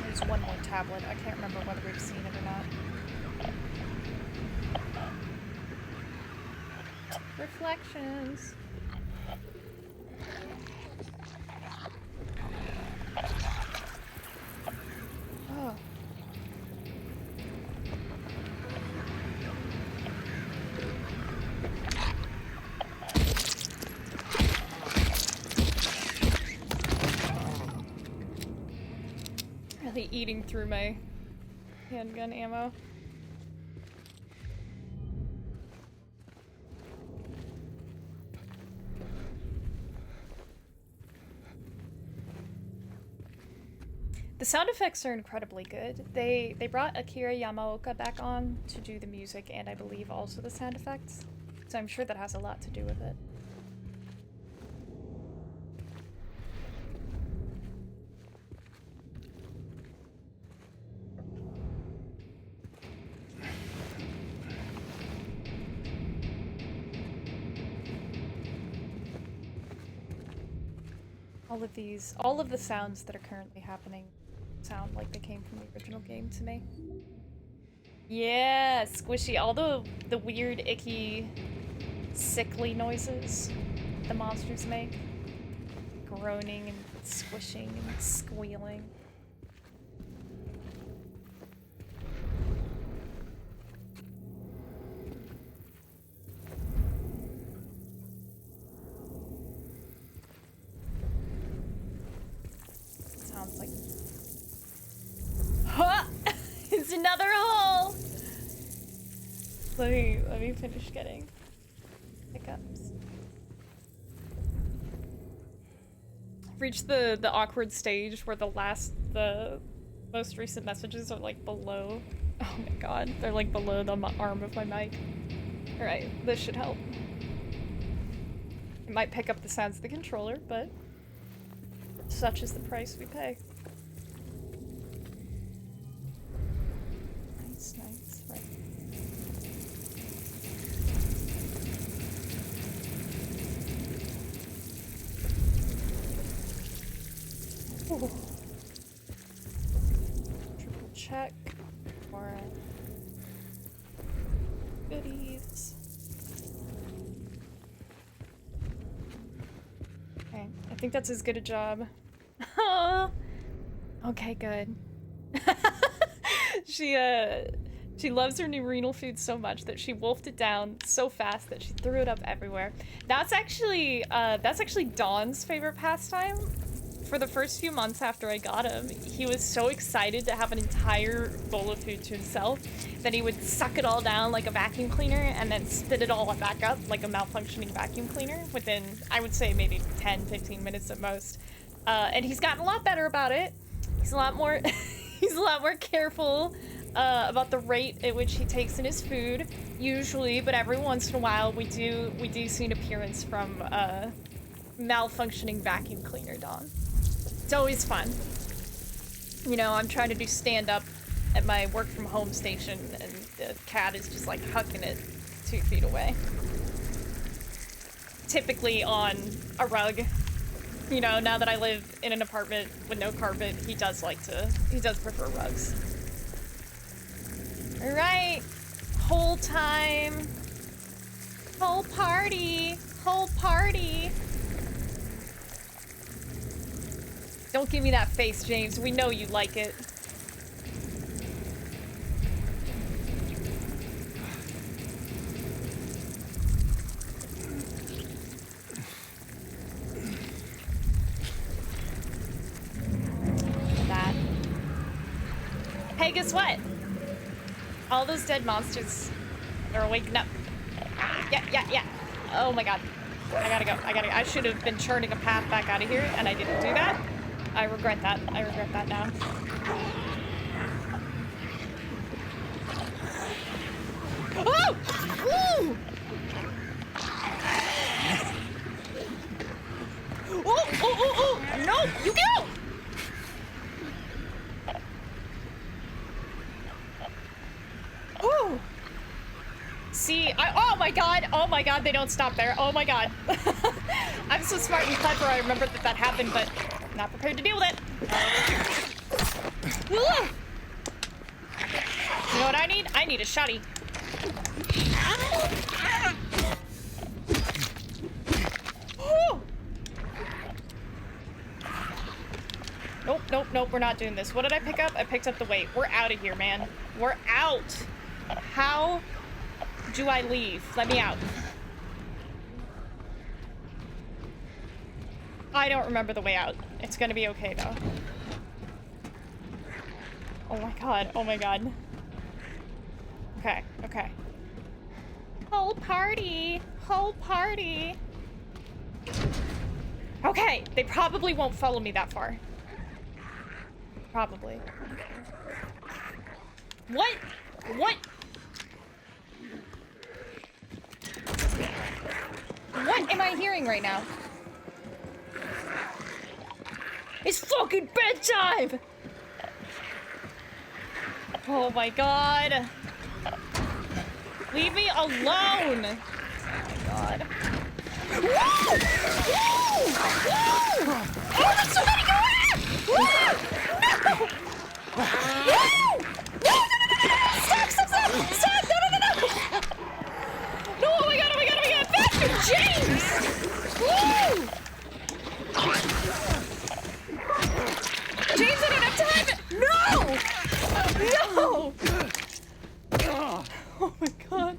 There's one more tablet. I can't remember whether we've seen it or not. Reflections. Really eating through my handgun ammo. The sound effects are incredibly good. They brought Akira Yamaoka back on to do the music and I believe also the sound effects. So I'm sure that has a lot to do with it. All of the sounds that are currently happening sound like they came from the original game to me. Yeah, squishy. All the weird, icky, sickly noises the monsters make. Groaning and squishing and squealing. Sounds like... Huh! It's another hole! Let me finish getting pickups. Reached the awkward stage where the most recent messages are like below. Oh my god, they're like below the arm of my mic. Alright, this should help. It might pick up the sounds of the controller, but such is the price we pay. Nice, nice, right. Ooh. Triple check for goodies. Okay, I think that's as good a job. Oh, okay, good. She loves her new renal food so much that she wolfed it down so fast that she threw it up everywhere. That's actually Dawn's favorite pastime. For the first few months after I got him, he was so excited to have an entire bowl of food to himself that he would suck it all down like a vacuum cleaner and then spit it all back up like a malfunctioning vacuum cleaner within, I would say, maybe 10-15 minutes at most. And he's gotten a lot better about it. He's a lot more he's a lot more careful about the rate at which he takes in his food, usually, but every once in a while we do see an appearance from malfunctioning vacuum cleaner Dawn. It's always fun. You know, I'm trying to do stand-up at my work from home station and the cat is just like hucking it 2 feet away. Typically on a rug. You know, now that I live in an apartment with no carpet, he does prefer rugs. All right, whole time, whole party. Don't give me that face, James. We know you like it. That. Hey, guess what? All those dead monsters are waking up. Yeah. Oh my god. I gotta go. I should have been churning a path back out of here, and I didn't do that. I regret that. I regret that now. Oh! Woo! Oh! No! You go! Ooh! See, oh my god, they don't stop there. Oh my god. I'm so smart and clever, I remember that happened, but not prepared to deal with it. You know what I need? I need a shotty. Nope, we're not doing this. What did I pick up? I picked up the weight. We're out of here, man. We're out. How do I leave? Let me out. I don't remember the way out. It's gonna be okay, though. Oh my god, oh my god. Okay, okay. Whole party! Whole party! Okay, they probably won't follow me that far. Probably. What? What? What am I hearing right now? It's fucking bedtime! Oh my god. Leave me alone! Oh my god. Whoa! Whoa! Whoa! Oh, there's so many going on! No! No! No! Stop! Stop! Stop! Stop! No! No! No! No! No! Oh my god! Oh my god! Oh my god! Faster, James! Woo! James, I don't have time! No! No! Oh my god.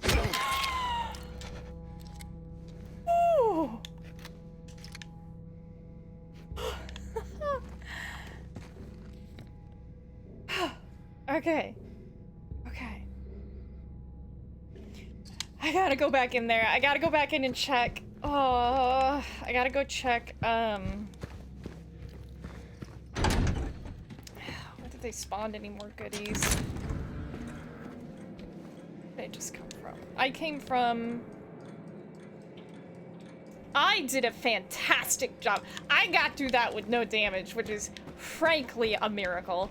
Ooh. Okay. Okay. I gotta go back in there. I gotta go back in and check. Oh, I gotta go check, where did they spawn any more goodies? Where did they just come from? I came from... I did a fantastic job. I got through that with no damage, which is frankly a miracle.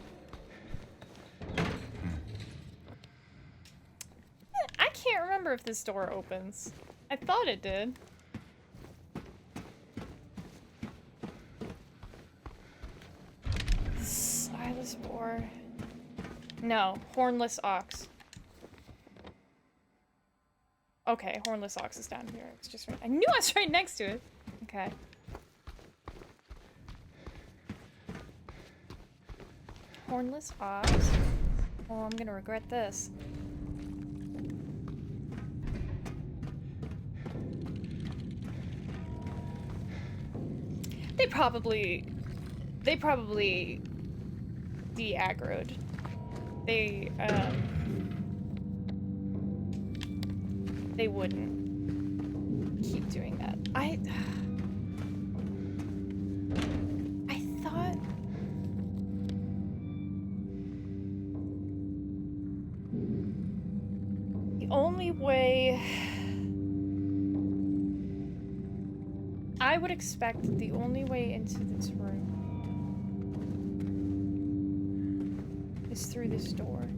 I can't remember if this door opens. I thought it did. Eyeless boar. No, hornless ox. Okay, hornless ox is down here. It's just right. I knew I was right next to it. Okay. Hornless ox. Oh, I'm gonna regret this. They probably de-aggroed. They wouldn't keep doing that. I thought... The only way... I would expect that the only way into this room is through this door.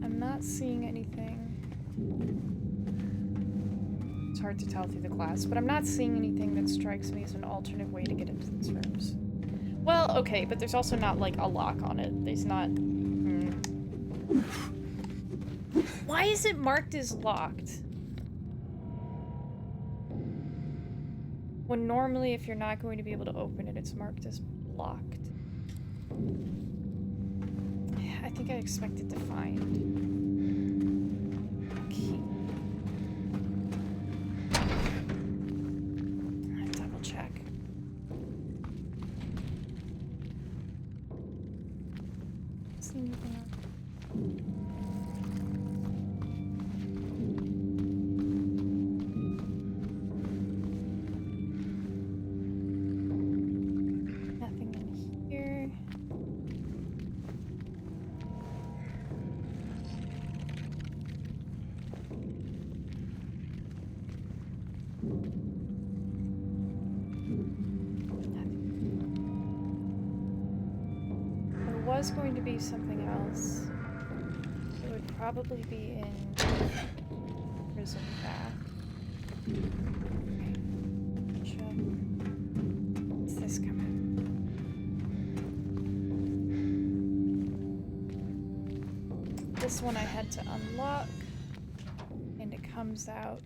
I'm not seeing anything. It's hard to tell through the glass, but I'm not seeing anything that strikes me as an alternate way to get into these rooms. Well, okay, but there's also not, like, a lock on it. There's not... Why is it marked as locked? When normally, if you're not going to be able to open it, it's marked as locked. I think I expected to find a key. Double check. See anything else? Nothing in here. There was going to be something else. It would probably be in prison bath. Check. What's this coming? This one I had to unlock, and it comes out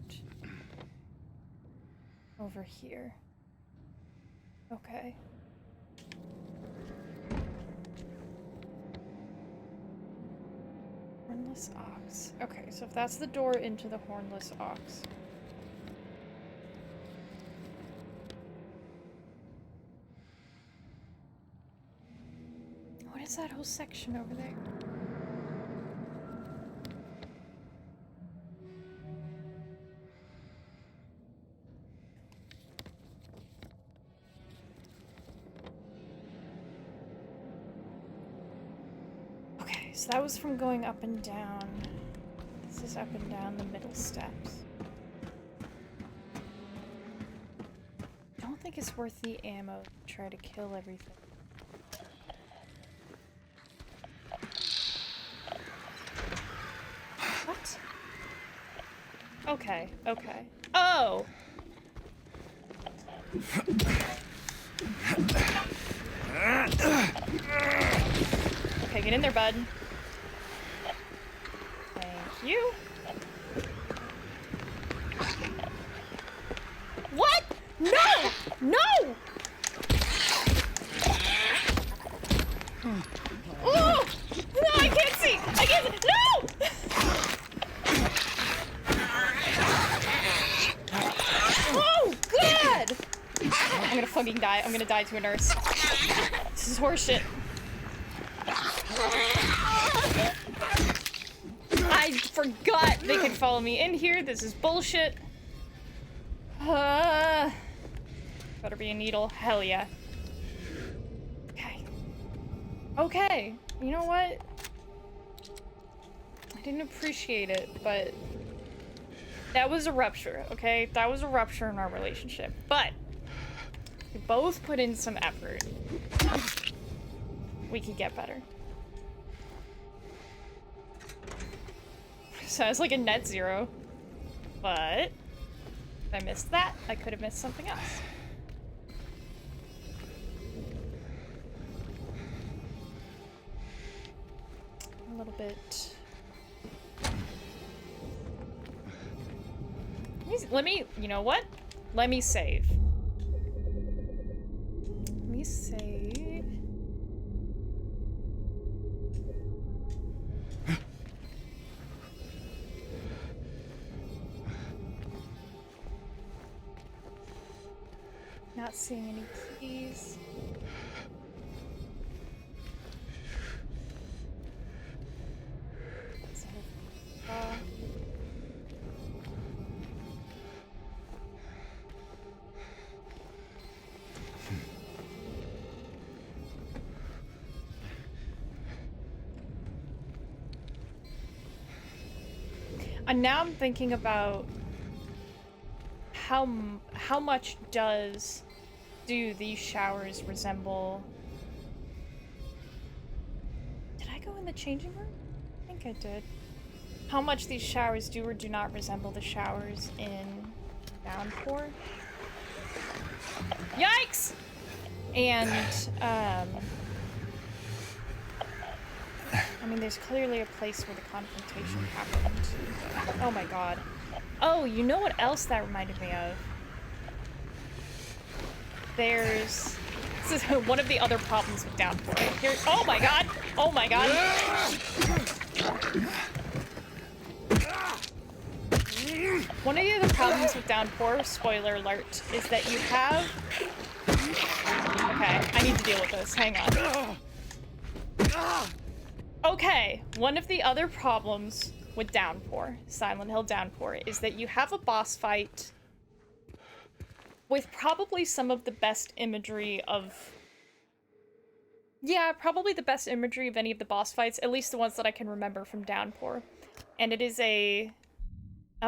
over here. Okay. Hornless ox. Okay, so if that's the door into the hornless ox. is that whole section over there? Okay, so that was from going up and down. This is up and down the middle steps. I don't think it's worth the ammo to try to kill everything. What? Okay, okay. Oh! Okay, get in there, bud. Thank you. What? No! No! Oh! No, I can't see! I can't see! No! Oh, God! I'm gonna fucking die. I'm gonna die to a nurse. This is horseshit. I forgot they could follow me in here. This is bullshit. Better be a needle. Hell yeah. Okay. Okay. You know what? I didn't appreciate it, but that was a rupture, okay? That was a rupture in our relationship. But we both put in some effort. We could get better. Sounds like a net zero. But if I missed that, I could have missed something else. A little bit. Let me, you know what? Let me save. Let me save. Not seeing any keys. And now I'm thinking about how much do these showers resemble? Did I go in the changing room? I think I did. How much these showers do or do not resemble the showers in Downpour? Yikes! And I mean, there's clearly a place where the confrontation happened. Oh my god. Oh, you know what else that reminded me of? This is one of the other problems with Downpour. Here, oh my god! Oh my god! One of the other problems with Downpour, spoiler alert, is that you have... Okay, I need to deal with this. Hang on. Okay, one of the other problems with Downpour, Silent Hill Downpour, is that you have a boss fight with probably some of the best imagery of... Yeah, probably the best imagery of any of the boss fights, at least the ones that I can remember from Downpour. And it is a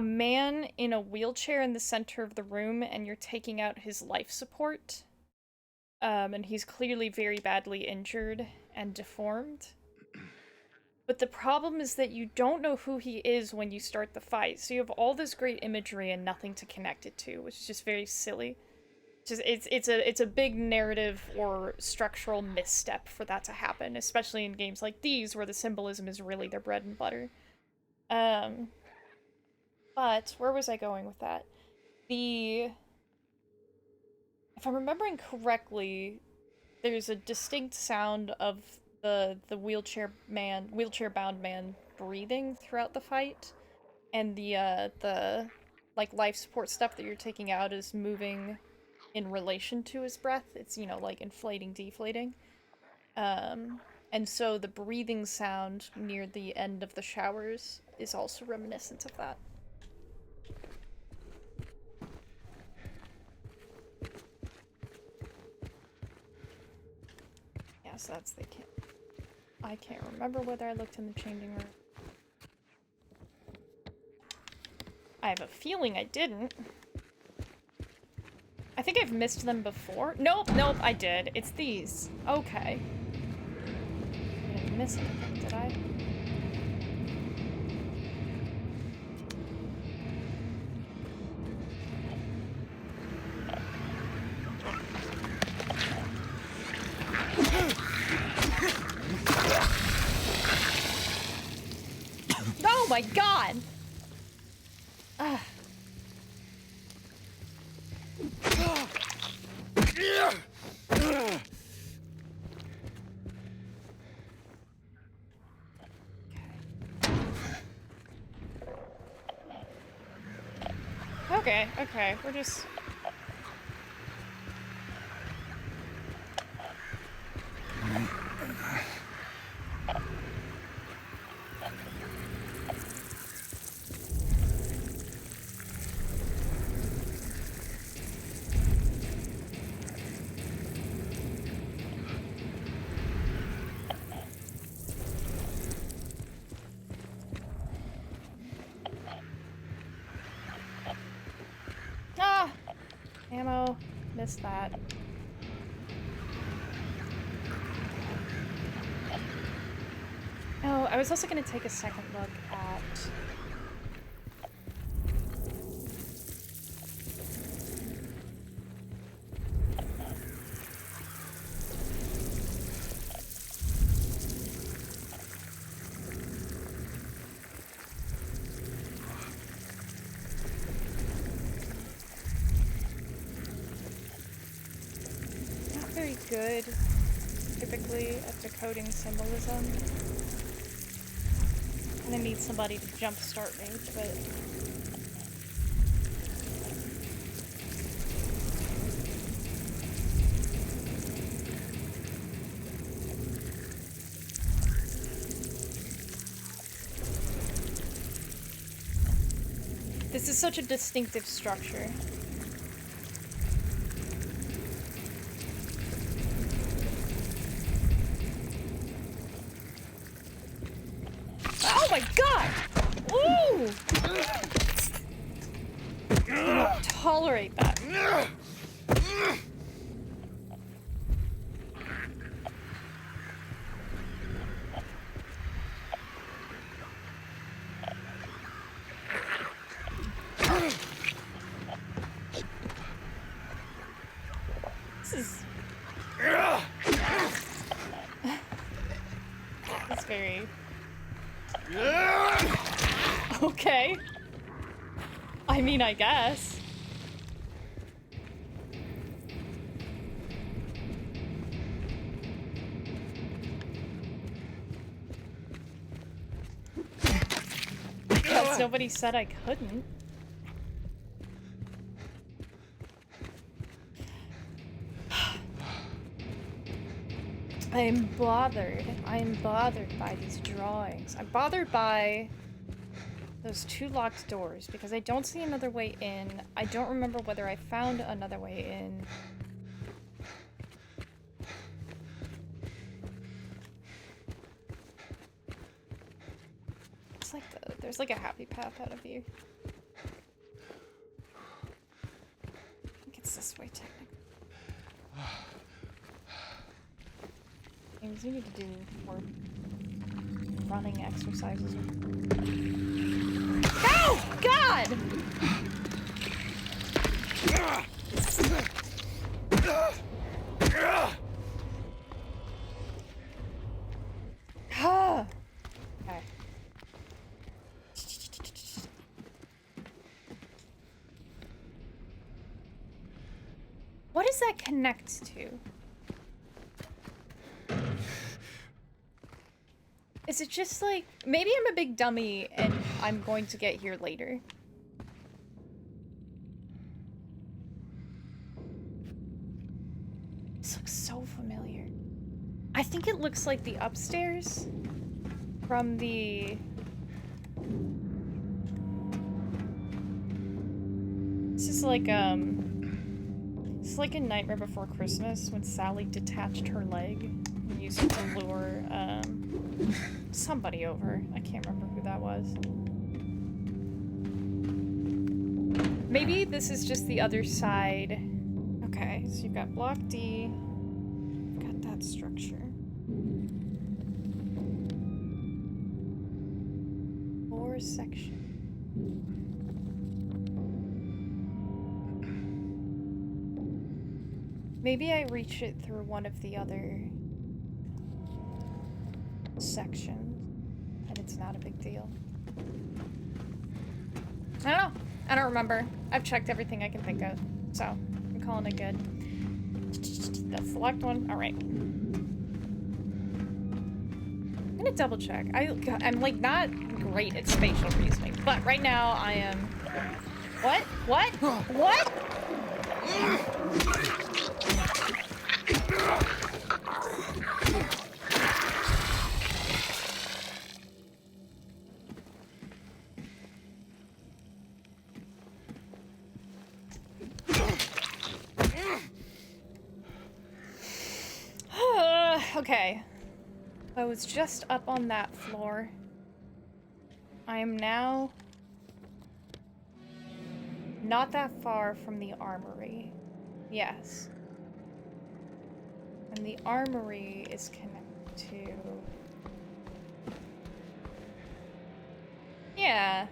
man in a wheelchair in the center of the room, and you're taking out his life support. And he's clearly very badly injured and deformed. But the problem is that you don't know who he is when you start the fight, so you have all this great imagery and nothing to connect it to, which is just very silly. It's a big narrative or structural misstep for that to happen, especially in games like these where the symbolism is really their bread and butter. But where was I going with that? If I'm remembering correctly, there's a distinct sound of the wheelchair-bound man breathing throughout the fight, and the like life support stuff that you're taking out is moving in relation to his breath. It's, you know, like inflating, deflating. And so the breathing sound near the end of the showers is also reminiscent of that. Yeah, so that's the kid. I can't remember whether I looked in the changing room. I have a feeling I didn't. I think I've missed them before. Nope, nope, I did. It's these. Okay. I didn't miss anything, did I? Oh my god! Ugh. Okay, okay, we're just... Ah! Ammo. Missed that. Oh, I was also gonna take a second look at... Not very good, typically, at decoding symbolism. I'm gonna need somebody to jumpstart me, but... This is such a distinctive structure. Oh my god! Ooh! I don't tolerate that. This is... It's very... Okay. I mean, I guess. Because nobody said I couldn't. I'm bothered. I'm bothered by these drawings. I'm bothered by those two locked doors because I don't see another way in. I don't remember whether I found another way in. It's like there's like a happy path out of here. I think it's this way technically. James, you need to do more running exercises. Oh, God! Okay. What does that connect to? Is it just like, maybe I'm a big dummy and I'm going to get here later. This looks so familiar. I think it looks like the upstairs from the... This is like, it's like in Nightmare Before Christmas when Sally detached her leg and used it to lure, somebody over. I can't remember who that was. Maybe this is just the other side. Okay, so you've got Block D. You've got that structure. 4 section. Maybe I reach it through one of the other sections, and it's not a big deal. I don't know. I don't remember. I've checked everything I can think of, so I'm calling it good. That's the locked one. All right. I'm gonna double check. I'm like not great at spatial reasoning, but right now I am. What? What? What? Okay. I was just up on that floor. I am now not that far from the armory. Yes. And the armory is connected to... Yeah.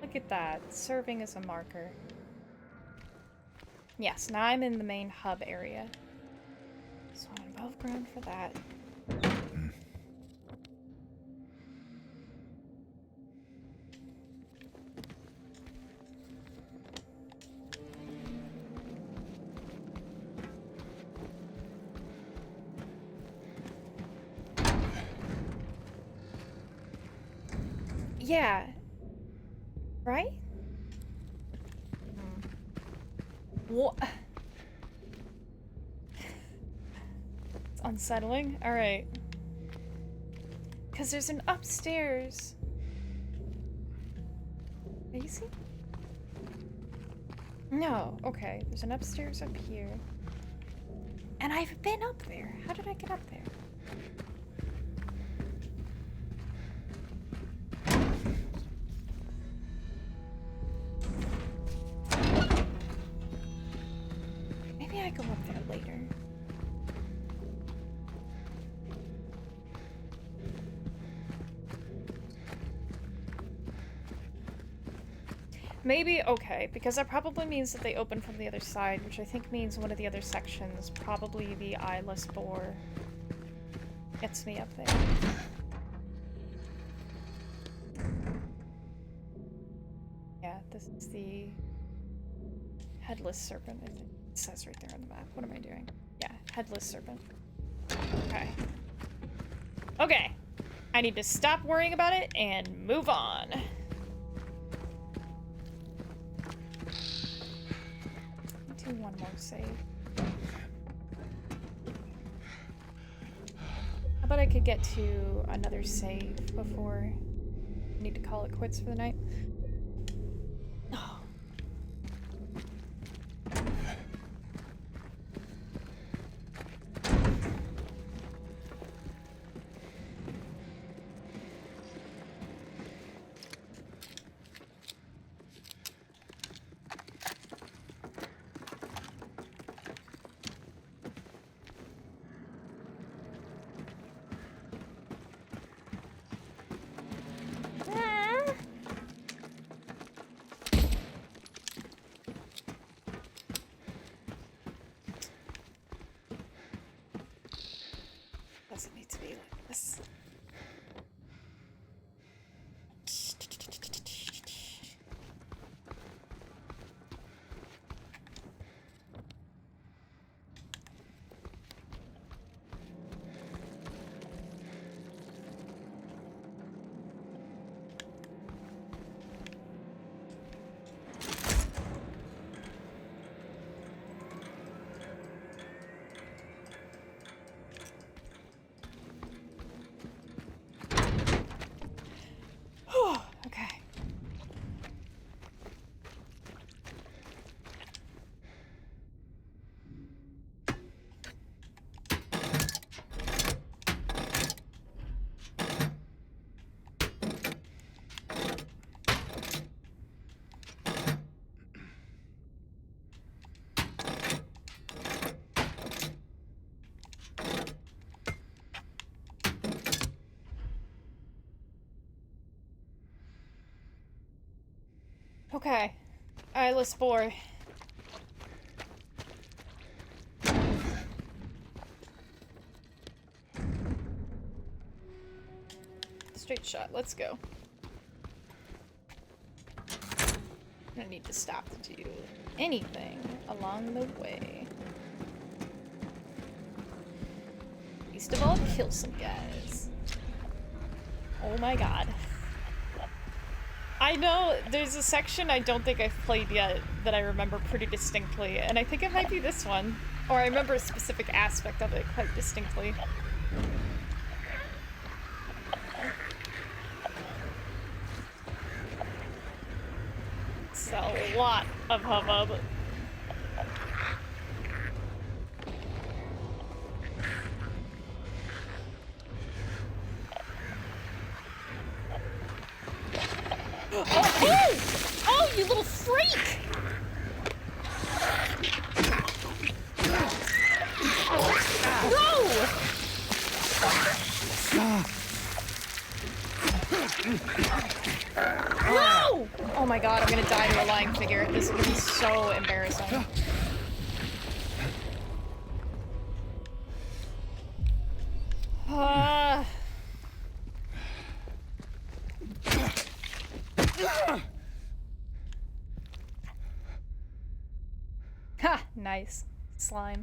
Look at that. Serving as a marker. Yes, now I'm in the main hub area. So I'm above ground for that. Yeah. Right? What? It's unsettling. Alright. Because there's an upstairs. Are you see? No. Okay. There's an upstairs up here. And I've been up there. How did I get up there? Maybe I go up there later. Maybe, okay, because that probably means that they open from the other side, which I think means one of the other sections, probably the eyeless boar, gets me up there. Yeah, this is the headless serpent, I think it says right there on the map. What am I doing? Yeah, headless serpent. Okay. Okay. I need to stop worrying about it and move on. Do one more save. How about I could get to another save before I need to call it quits for the night? Oh. Doesn't need to be like this. Okay. Eyeless boar. Straight shot. Let's go. I'm gonna need to stop to do anything along the way. Least of all, kill some guys. Oh my god. I know there's a section I don't think I've played yet that I remember pretty distinctly, and I think it might be this one. Or I remember a specific aspect of it quite distinctly. It's a lot of hubbub. Oh, you little freak! No! No! Oh my god, I'm gonna die to a lying figure. This is gonna be so embarrassing. Ha! Nice. Slime.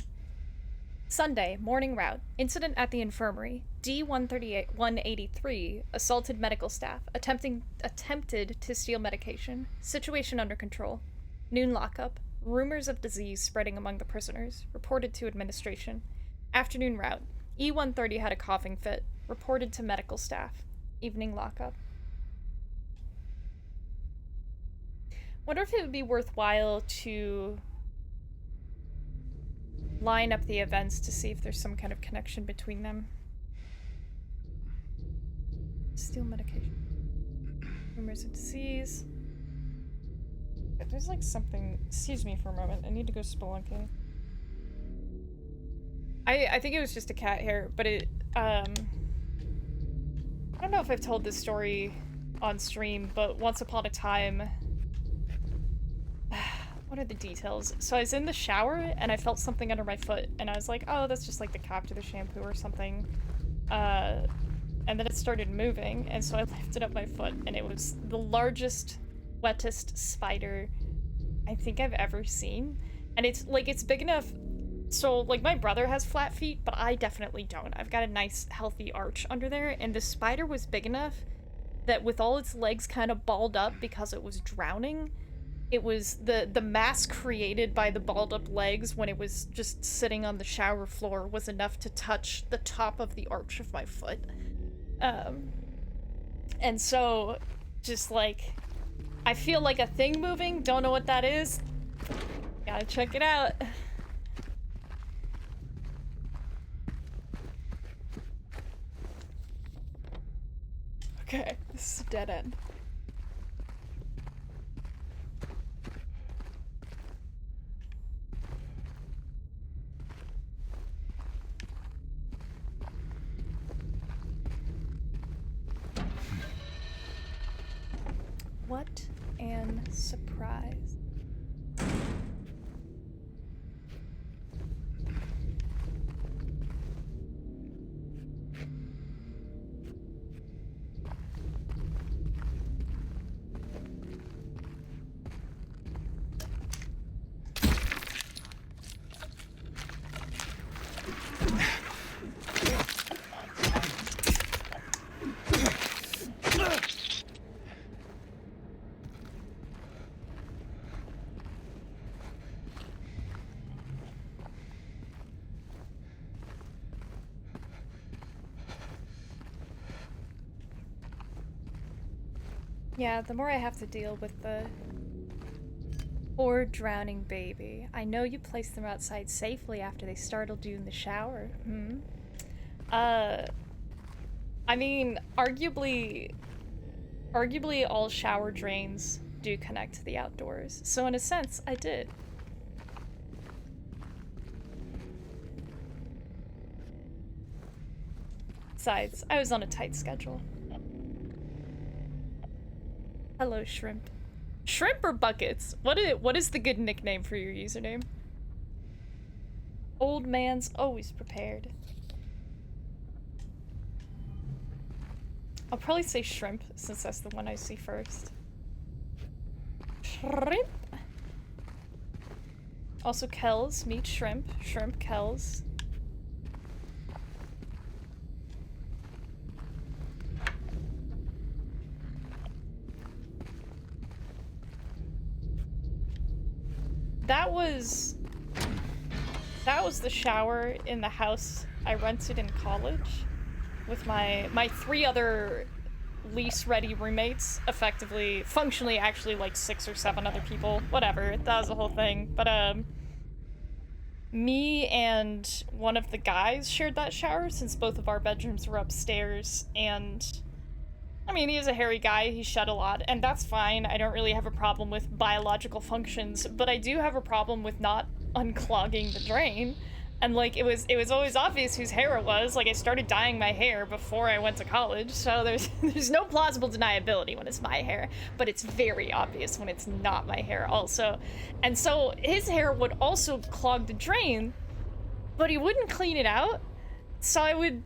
Sunday, morning route. Incident at the infirmary. D-183 assaulted medical staff, attempted to steal medication. Situation under control. Noon lockup. Rumors of disease spreading among the prisoners. Reported to administration. Afternoon route. E-130 had a coughing fit. Reported to medical staff. Evening lockup. Wonder if it would be worthwhile to line up the events to see if there's some kind of connection between them. Steal medication. Rumors of disease. There's like something. Excuse me for a moment. I need to go spelunking. I think it was just a cat hair, but it I don't know if I've told this story on stream, but once upon a time, what are the details? So I was in the shower and I felt something under my foot and I was like, oh, that's just like the cap to the shampoo or something. And then it started moving and so I lifted up my foot and it was the largest, wettest spider I think I've ever seen. And it's like, it's big enough. So like my brother has flat feet, but I definitely don't. I've got a nice healthy arch under there and the spider was big enough that with all its legs kind of balled up because it was drowning, it was the mass created by the balled up legs when it was just sitting on the shower floor was enough to touch the top of the arch of my foot. And so just like, I feel like a thing moving, don't know what that is. Gotta check it out. Okay, this is a dead end. What an surprise. Yeah, the more I have to deal with the poor drowning baby. I know you placed them outside safely after they startled you in the shower. I mean, arguably all shower drains do connect to the outdoors. So in a sense, I did. Besides, I was on a tight schedule. Hello, shrimp. Shrimp or buckets? What is the good nickname for your username? Old man's always prepared. I'll probably say shrimp since that's the one I see first. Shrimp. Also Kells, meat shrimp, shrimp Kells. That was the shower in the house I rented in college with my 3 other lease-ready roommates, effectively, functionally actually like 6 or 7 other people, whatever, that was the whole thing. But me and one of the guys shared that shower since both of our bedrooms were upstairs, and I mean, he's a hairy guy, he shed a lot, and that's fine. I don't really have a problem with biological functions, but I do have a problem with not unclogging the drain. And like, it was always obvious whose hair it was. Like, I started dyeing my hair before I went to college, so there's no plausible deniability when it's my hair, but it's very obvious when it's not my hair also. And so his hair would also clog the drain, but he wouldn't clean it out. So I would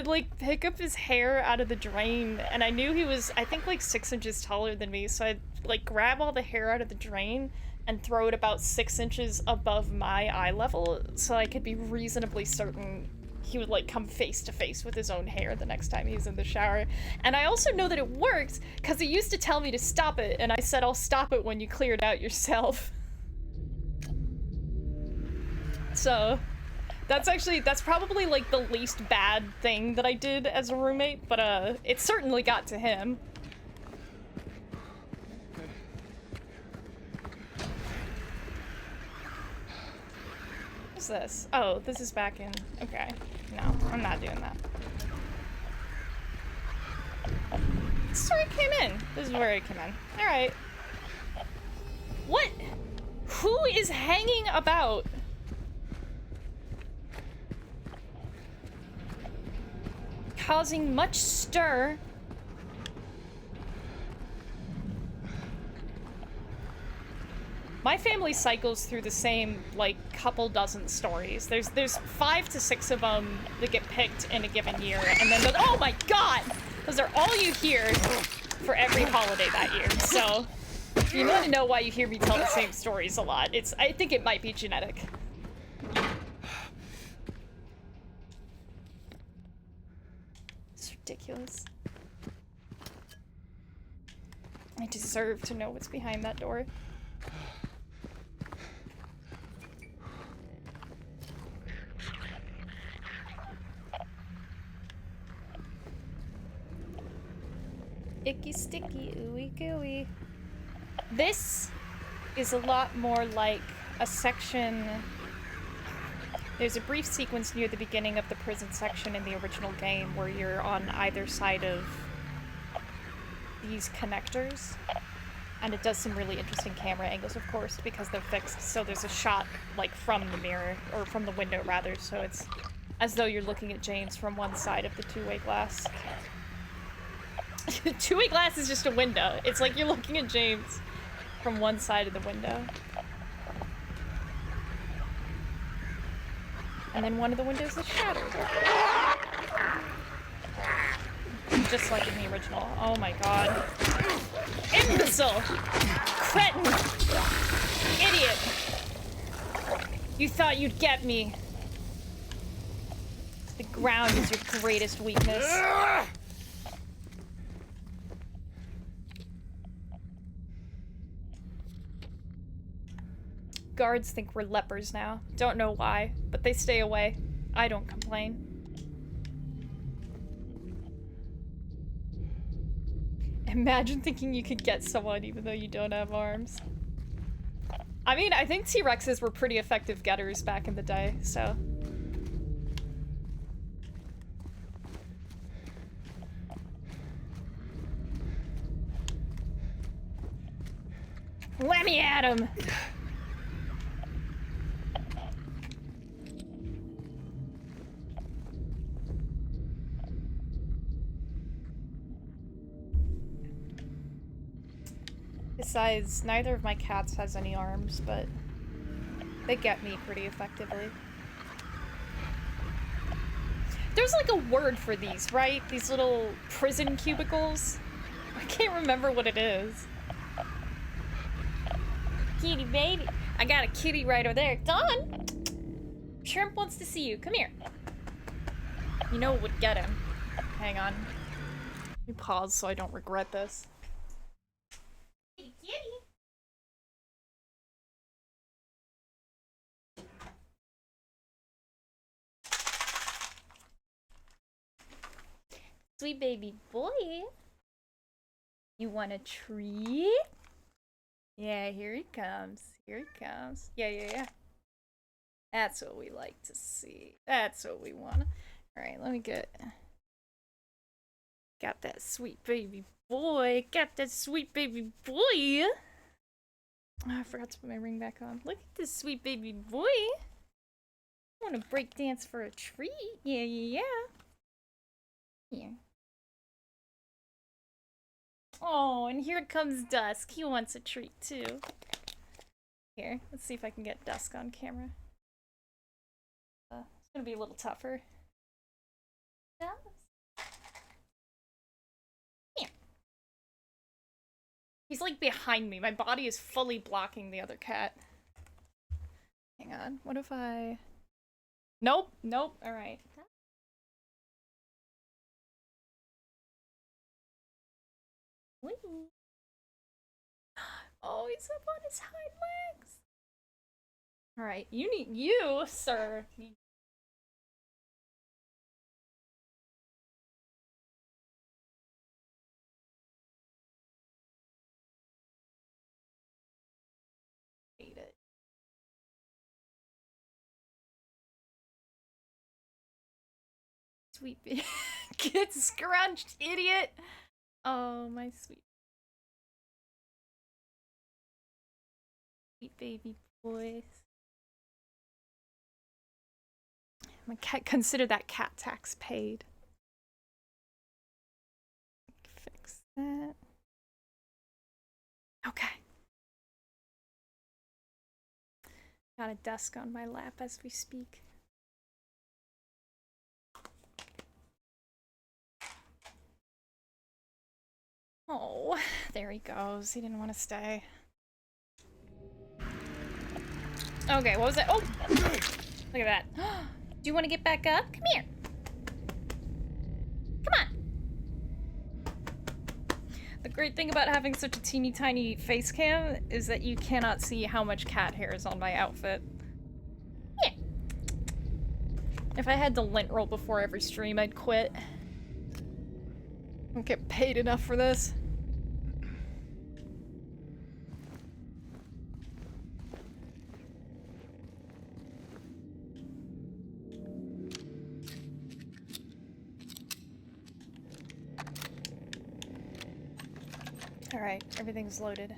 like pick up his hair out of the drain, and I knew he was, I think, like 6 inches taller than me, so I'd like grab all the hair out of the drain and throw it about 6 inches above my eye level so I could be reasonably certain he would like come face to face with his own hair the next time he was in the shower. And I also know that it worked because he used to tell me to stop it, and I said, I'll stop it when you clear it out yourself. So that's probably like the least bad thing that I did as a roommate, but it certainly got to him. What's this? Oh, this is back in. Okay. No, I'm not doing that. This is where I came in. This is where I came in. Alright. What? Who is hanging about? Causing much stir. My family cycles through the same, like, couple dozen stories. There's 5 to 6 of them that get picked in a given year, and then oh my god! Those are all you hear for every holiday that year. So, if you want to know why you hear me tell the same stories a lot, I think it might be genetic. Ridiculous. I deserve to know what's behind that door. Icky sticky ooey gooey. This is a lot more like a section. There's a brief sequence near the beginning of the prison section in the original game where you're on either side of these connectors, and it does some really interesting camera angles, of course, because they're fixed. So there's a shot like from the mirror, or from the window rather, so it's as though you're looking at James from one side of the two-way glass. Two-way glass is just a window. It's like you're looking at James from one side of the window. And then one of the windows is shattered. Just like in the original. Oh my god. Imbecile! Cretin! Idiot! You thought you'd get me. The ground is your greatest weakness. Guards think we're lepers now. Don't know why, but they stay away. I don't complain. Imagine thinking you could get someone even though you don't have arms. I mean, I think T-Rexes were pretty effective getters back in the day, so... Let me at him! Besides, neither of my cats has any arms, but they get me pretty effectively. There's like a word for these, right? These little prison cubicles. I can't remember what it is. Kitty baby. I got a kitty right over there. Dawn! Shrimp wants to see you. Come here. You know what would get him. Hang on. Let me pause so I don't regret this. Kitty, kitty. Sweet baby boy. You want a treat? Yeah, here he comes. Here he comes. Yeah. That's what we like to see. That's what we want. Alright, let me get... Got that sweet baby boy. Got that sweet baby boy. Oh, I forgot to put my ring back on. Look at this sweet baby boy. Want to break dance for a treat? Yeah. Here. Oh, and here comes Dusk. He wants a treat too. Here, let's see if I can get Dusk on camera. It's gonna be a little tougher. Dusk. Here. He's like behind me. My body is fully blocking the other cat. Hang on. What if I... Nope. Alright. Oh, he's up on his hind legs. Alright, you, sir. Hate it. Sweet baby. Get scrunched, idiot. Oh, my sweet baby boys. My cat, consider that cat tax paid. Fix that. Okay. Got a Dusk on my lap as we speak. Oh, there he goes. He didn't want to stay. Okay, what was that? Oh! Look at that. Do you want to get back up? Come here. Come on. The great thing about having such a teeny tiny face cam is that you cannot see how much cat hair is on my outfit. Yeah. If I had to lint roll before every stream, I'd quit. I don't get paid enough for this. Alright, everything's loaded.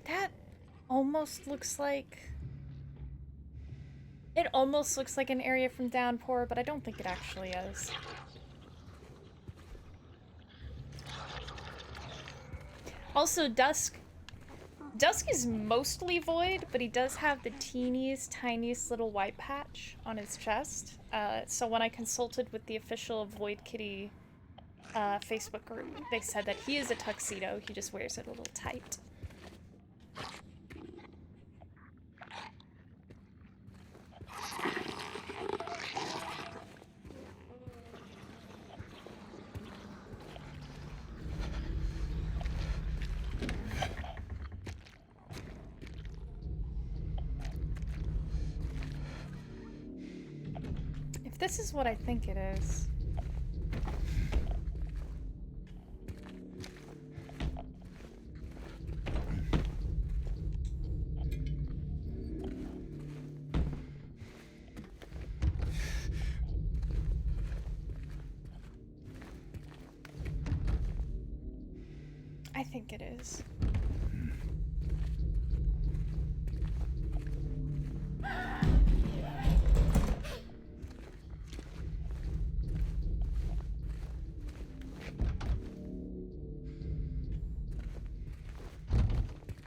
That almost looks like... It almost looks like an area from Downpour, but I don't think it actually is. Also, Dusk is mostly void, but he does have the teeniest, tiniest little white patch on his chest. So when I consulted with the official Void Kitty Facebook group, they said that he is a tuxedo, he just wears it a little tight. This is what I think it is. I think it is.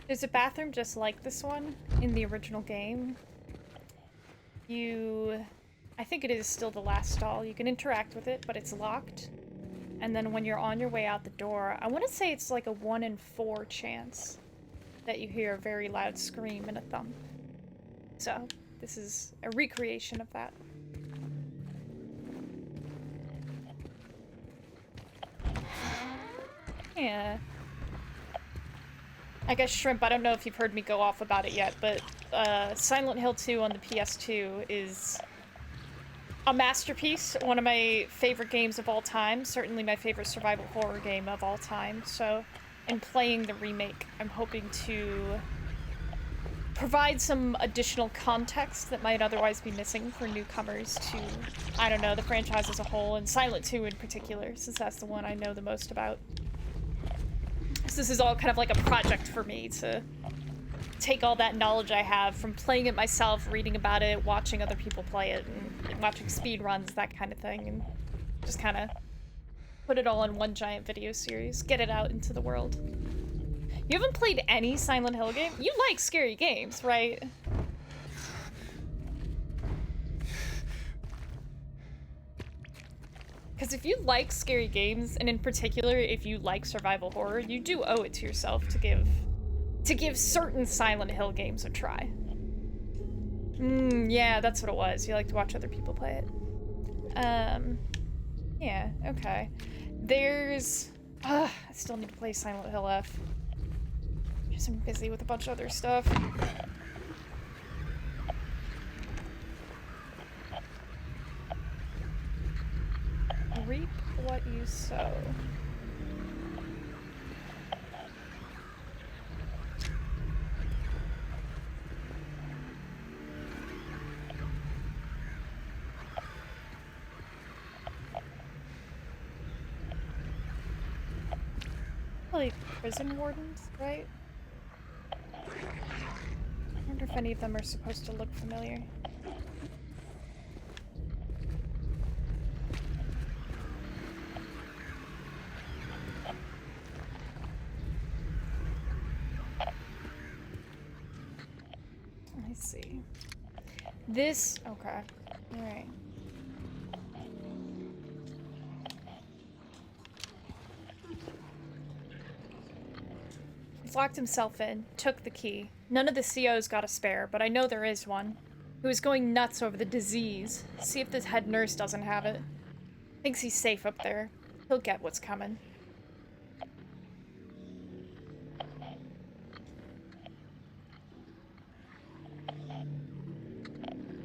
There's a bathroom just like this one in the original game. I think it is still the last stall. You can interact with it, but it's locked. And then when you're on your way out the door, I want to say it's like a 1 in 4 chance that you hear a very loud scream and a thump. So, this is a recreation of that. Yeah. I guess Shrimp, I don't know if you've heard me go off about it yet, but Silent Hill 2 on the PS2 is a masterpiece, one of my favorite games of all time, certainly my favorite survival horror game of all time. So, in playing the remake, I'm hoping to provide some additional context that might otherwise be missing for newcomers to, I don't know, the franchise as a whole, and Silent 2 in particular, since that's the one I know the most about. So this is all kind of like a project for me to take all that knowledge I have from playing it myself, reading about it, watching other people play it, and watching speed runs, that kind of thing, and just kind of put it all in one giant video series, get it out into the world. You haven't played any Silent Hill game? You like scary games, right? Because if you like scary games, and in particular if you like survival horror, you do owe it to yourself to give certain Silent Hill games a try. Yeah, that's what it was. You like to watch other people play it. Yeah, okay. There's... I still need to play Silent Hill F. Just I'm busy with a bunch of other stuff. Reap what you sow. Like prison wardens, right? I wonder if any of them are supposed to look familiar. I see. This, okay, all right. He's locked himself in, took the key. None of the COs got a spare, but I know there is one. Who is going nuts over the disease. See if this head nurse doesn't have it. Thinks he's safe up there. He'll get what's coming.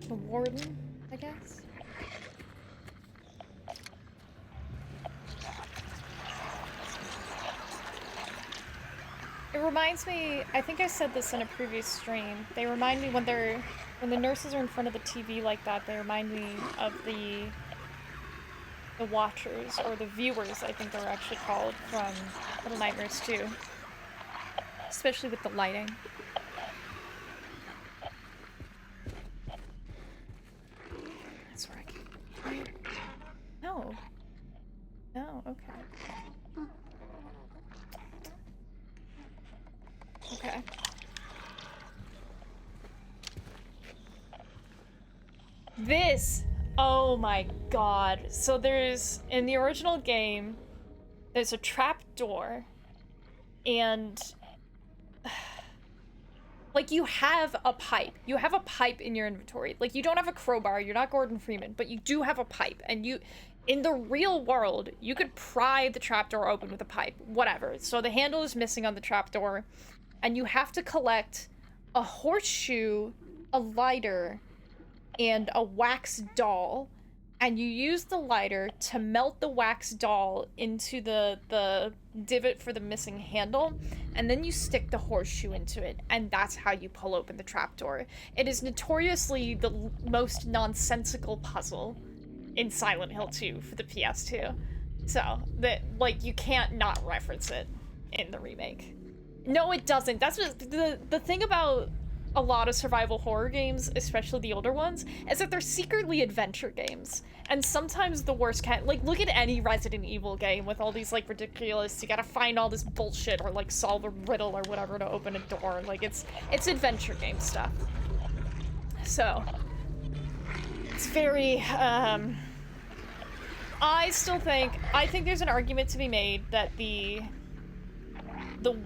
The warden, I guess? It reminds me, I think I said this in a previous stream, they remind me when the nurses are in front of the TV like that, they remind me of the watchers, or the viewers, I think they're actually called, from Little Nightmares 2. Especially with the lighting. That's where I can... No. No, okay. Okay. This! Oh my god. So there's, in the original game, there's a trap door, and like you have a pipe. You have a pipe in your inventory. Like you don't have a crowbar, you're not Gordon Freeman, but you do have a pipe, and you, in the real world, you could pry the trapdoor open with a pipe, whatever. So the handle is missing on the trapdoor, and you have to collect a horseshoe, a lighter, and a wax doll, and you use the lighter to melt the wax doll into the divot for the missing handle, and then you stick the horseshoe into it, and that's how you pull open the trapdoor. It is notoriously the most nonsensical puzzle in Silent Hill 2 for the PS2. So, that, like, you can't not reference it in the remake. No, it doesn't. That's what the thing about a lot of survival horror games, especially the older ones, is that they're secretly adventure games. And sometimes the worst can't, like, look at any Resident Evil game with all these, like, ridiculous, you gotta find all this bullshit or, like, solve a riddle or whatever to open a door. Like, it's adventure game stuff. So, it's very, I think there's an argument to be made that the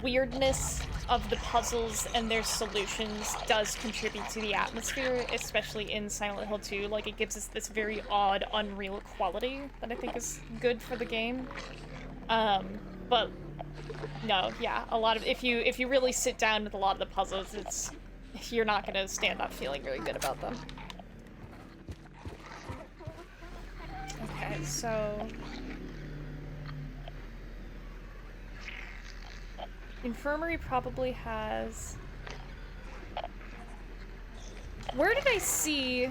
weirdness of the puzzles and their solutions does contribute to the atmosphere, especially in Silent Hill 2. Like, it gives us this very odd, unreal quality that I think is good for the game. But no, yeah, a lot of if you really sit down with a lot of the puzzles, you're not gonna stand up feeling very good about them. Okay, so Infirmary probably has... Where did I see...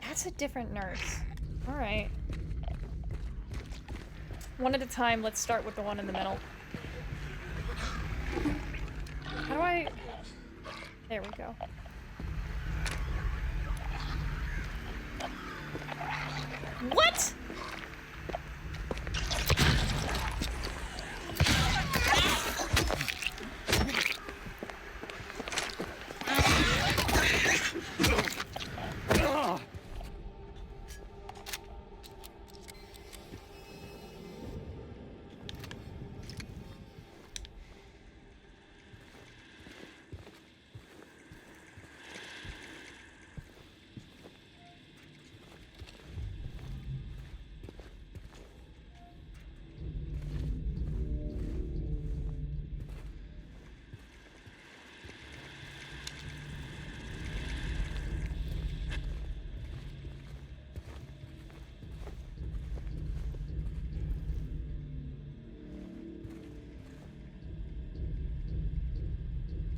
That's a different nurse. Alright. One at a time, let's start with the one in the middle. How do I... There we go. What?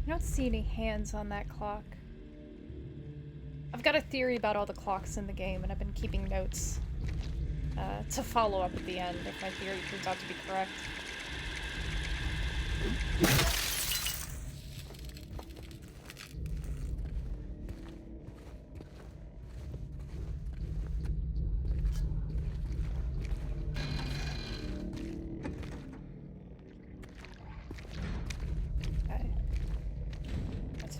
I don't see any hands on that clock. I've got a theory about all the clocks in the game, and I've been keeping notes to follow up at the end if my theory turns out to be correct.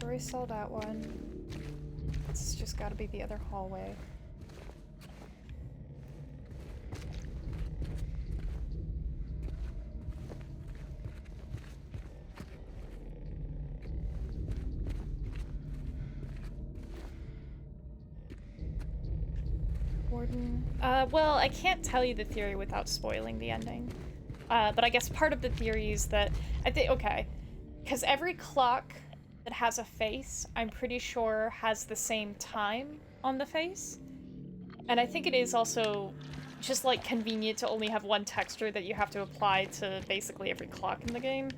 I saw that one. It's just gotta be the other hallway. Warden. Well, I can't tell you the theory without spoiling the ending. But I guess part of the theory is that okay, because every clock that has a face, I'm pretty sure has the same time on the face. And I think it is also just, like, convenient to only have one texture that you have to apply to basically every clock in the game.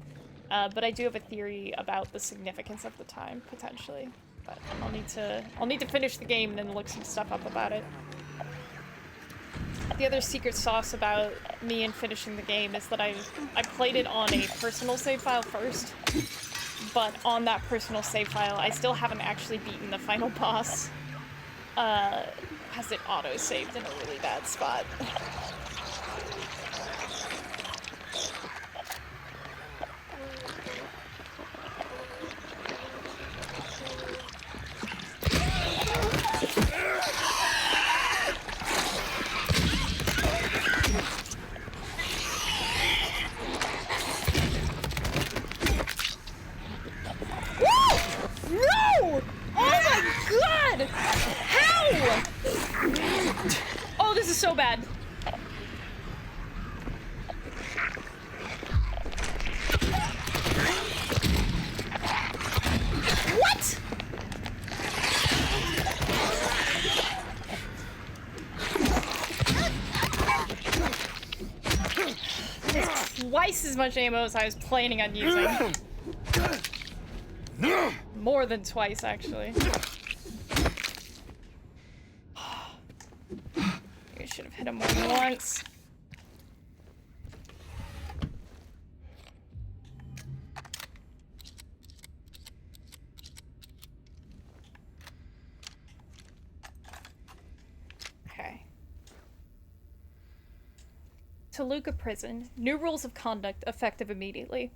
But I do have a theory about the significance of the time, potentially. But I'll need to finish the game and then look some stuff up about it. The other secret sauce about me and finishing the game is that I played it on a personal save file first. But on that personal save file, I still haven't actually beaten the final boss. Has it auto-saved in a really bad spot. So bad. What? That's twice as much ammo as I was planning on using. More than twice, actually. You should have hit him more than once. Okay. Toluca Prison. New rules of conduct effective immediately.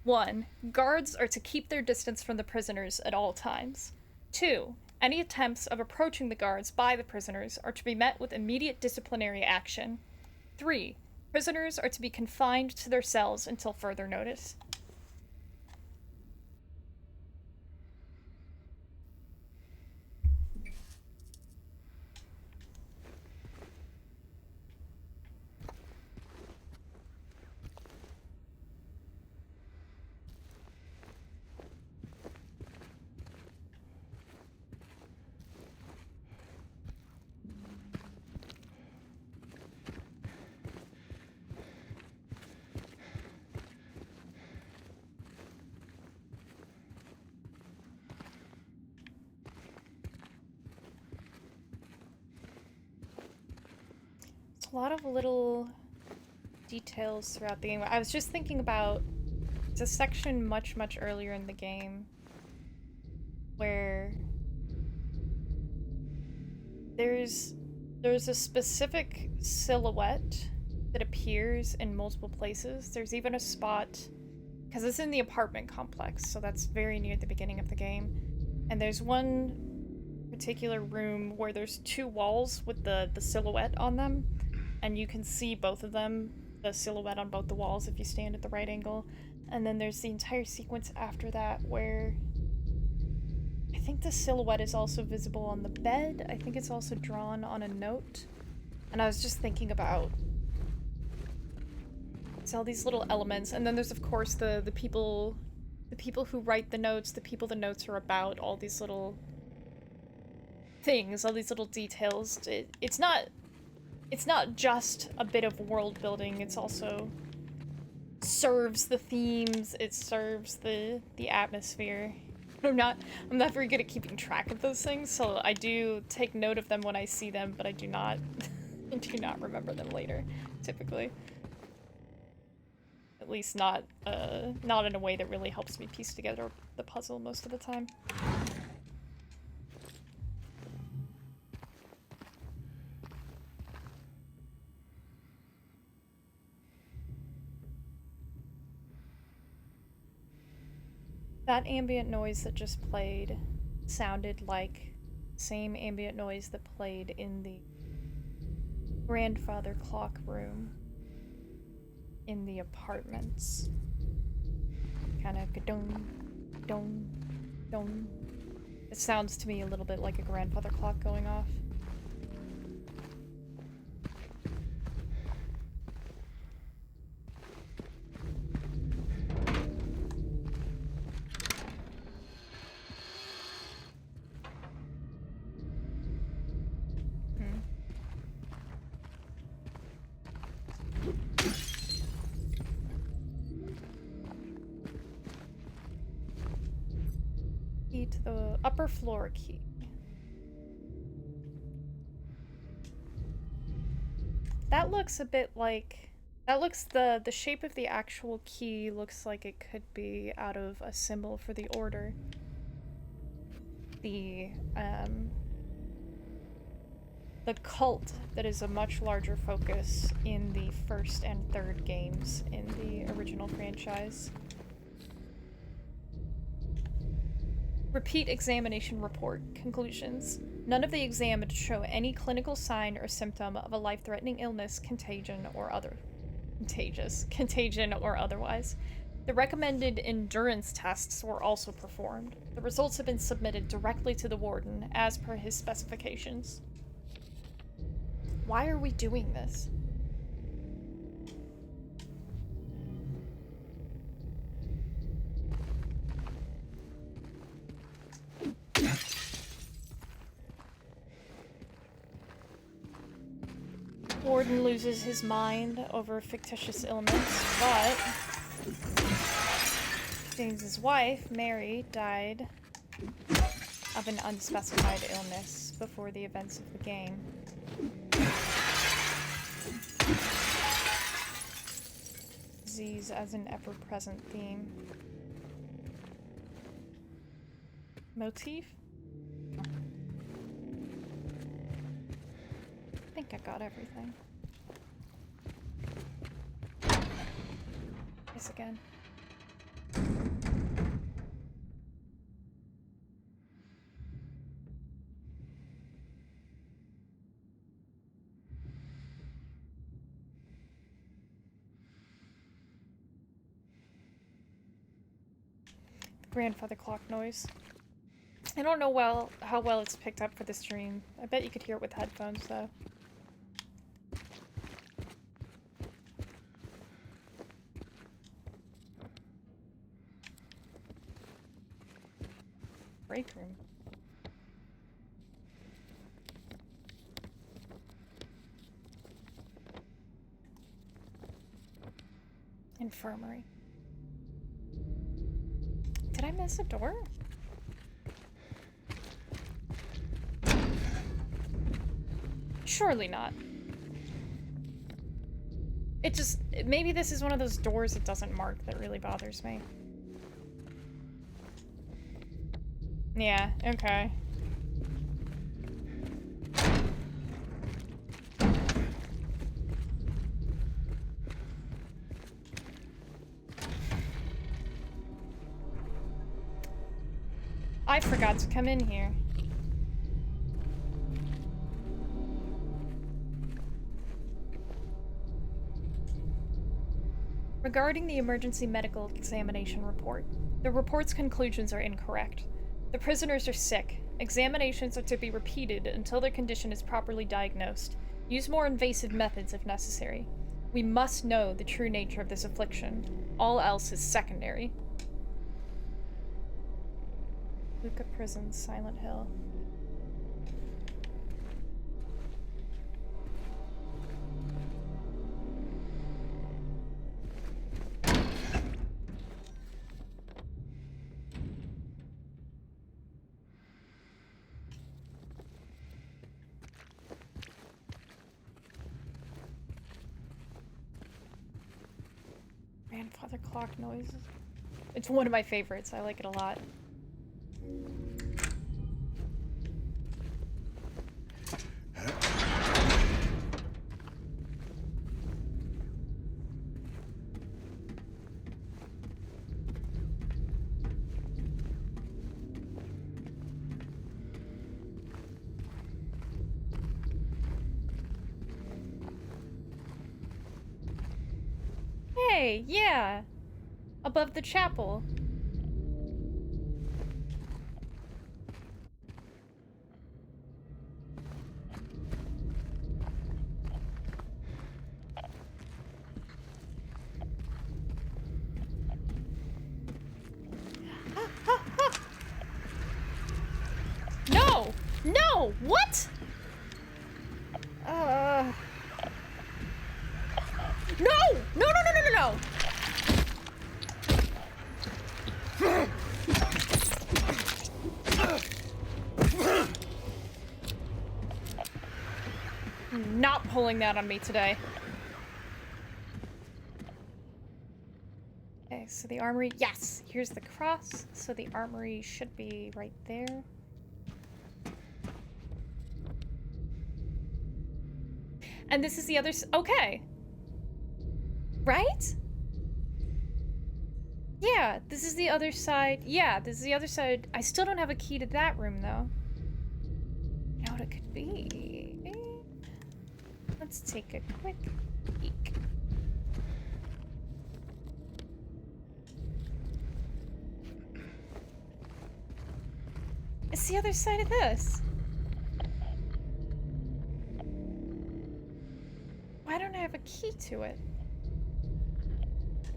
1. Guards are to keep their distance from the prisoners at all times. 2. Any attempts of approaching the guards by the prisoners are to be met with immediate disciplinary action. 3. Prisoners are to be confined to their cells until further notice. A lot of little details throughout the game. I was just thinking about, it's a section much earlier in the game where there's a specific silhouette that appears in multiple places. There's even a spot, because it's in the apartment complex, so that's very near the beginning of the game. And there's one particular room where there's 2 walls with the silhouette on them. And you can see both of them, the silhouette on both the walls if you stand at the right angle. And then there's the entire sequence after that where I think the silhouette is also visible on the bed. I think it's also drawn on a note. And I was just thinking about all these little elements. And then there's of course the people who write the notes, the people the notes are about, all these little things, all these little details. It's not just a bit of world building, it's also serves the themes, it serves the atmosphere. I'm not very good at keeping track of those things, so I do take note of them when I see them, but I do not remember them later, typically. At least not in a way that really helps me piece together the puzzle most of the time. That ambient noise that just played sounded like the same ambient noise that played in the grandfather clock room in the apartments. Kind of ga-dong, dong, dong. It sounds to me a little bit like a grandfather clock going off. To the upper floor key. That looks a bit like... That looks... The shape of the actual key looks like it could be out of a symbol for the Order. The cult that is a much larger focus in the first and third games in the original franchise. Repeat examination report. Conclusions. None of the examined show any clinical sign or symptom of a life-threatening illness, contagion or otherwise. The recommended endurance tests were also performed. The results have been submitted directly to the warden, as per his specifications. Why are we doing this? Warden loses his mind over fictitious illness, but James's wife, Mary, died of an unspecified illness before the events of the game. Disease as an ever-present theme. Motif? I think I got everything. Yes, again. Grandfather clock noise. I don't know how well it's picked up for the stream. I bet you could hear it with headphones, though. Break room. Infirmary. Did I miss a door? Surely not. It just... Maybe this is one of those doors it doesn't mark that really bothers me. Yeah, okay. I forgot to come in here. Regarding the emergency medical examination report, the report's conclusions are incorrect. The prisoners are sick. Examinations are to be repeated until their condition is properly diagnosed. Use more invasive methods if necessary. We must know the true nature of this affliction. All else is secondary. Luca Prison, Silent Hill. Grandfather clock noises. It's one of my favorites. I like it a lot. Hey, yeah. Above the chapel. No! No! What? No! No, no, no, no, no, no! I'm not pulling that on me today. Okay, so the armory, yes! Here's the cross, so the armory should be right there. And this is the other okay. Right? Yeah, this is the other side. Yeah, this is the other side. I still don't have a key to that room, though. You know what it could be? Let's take a quick peek. It's the other side of this. Why don't I have a key to it?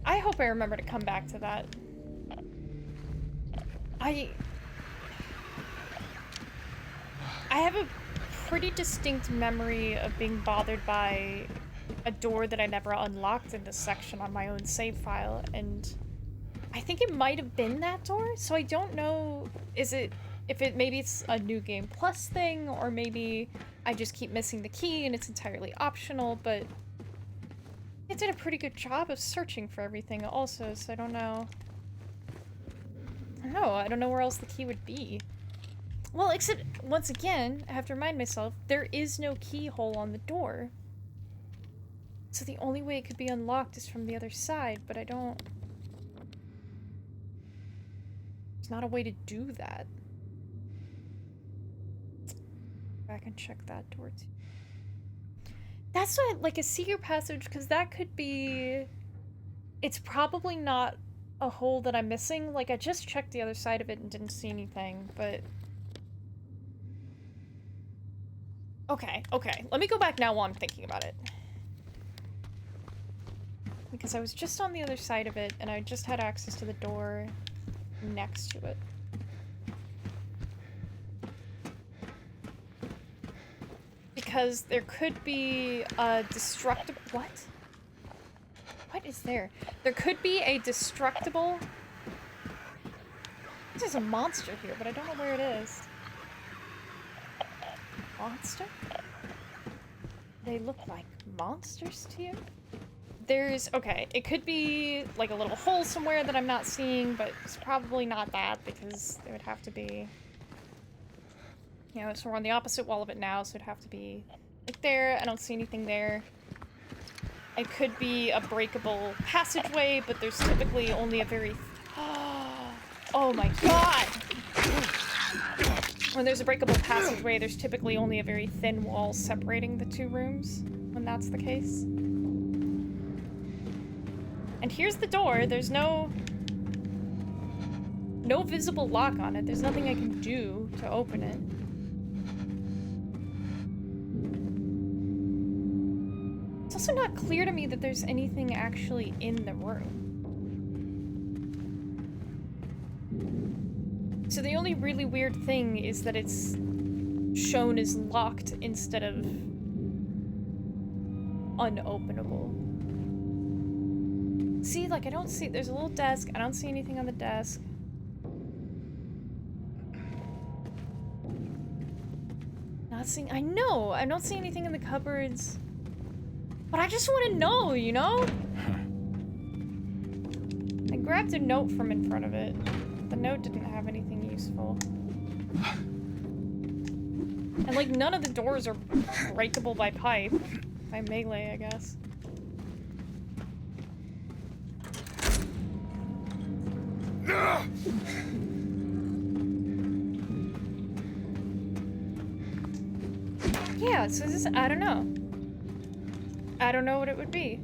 I hope I remember to come back to that. I have a pretty distinct memory of being bothered by a door that I never unlocked in this section on my own save file, and I think it might have been that door, so I don't know, maybe it's a New Game Plus thing, or maybe I just keep missing the key and it's entirely optional, but it did a pretty good job of searching for everything also, so I don't know. I don't know where else the key would be. Well, except, once again, I have to remind myself, there is no keyhole on the door. So the only way it could be unlocked is from the other side, but there's not a way to do that. Back and check that door too. That's not like a secret passage, because that could be... It's probably not a hole that I'm missing. Like, I just checked the other side of it and didn't see anything, but... Okay. Let me go back now while I'm thinking about it. Because I was just on the other side of it, and I just had access to the door next to it. Because there could be a destructible... What? What is there? There could be a destructible... There's a monster here, but I don't know where it is. Monster? They look like monsters to you? Okay, it could be like a little hole somewhere that I'm not seeing, but it's probably not that, because it would have to be... You know, so we're on the opposite wall of it now, so it'd have to be like there. I don't see anything there. It could be a breakable passageway, but there's typically only a very... Oh my god! When there's a breakable passageway, there's typically only a very thin wall separating the two rooms, when that's the case. And here's the door. There's no visible lock on it. There's nothing I can do to open it. It's also not clear to me that there's anything actually in the room. So the only really weird thing is that it's shown as locked instead of unopenable. See, like, I don't see... There's a little desk. I don't see anything on the desk. Not seeing... I know! I don't see anything in the cupboards. But I just want to know, you know? I grabbed a note from in front of it. The note didn't have anything useful. And, like, none of the doors are breakable by pipe. By melee, I guess. Yeah, so this... I don't know. I don't know what it would be.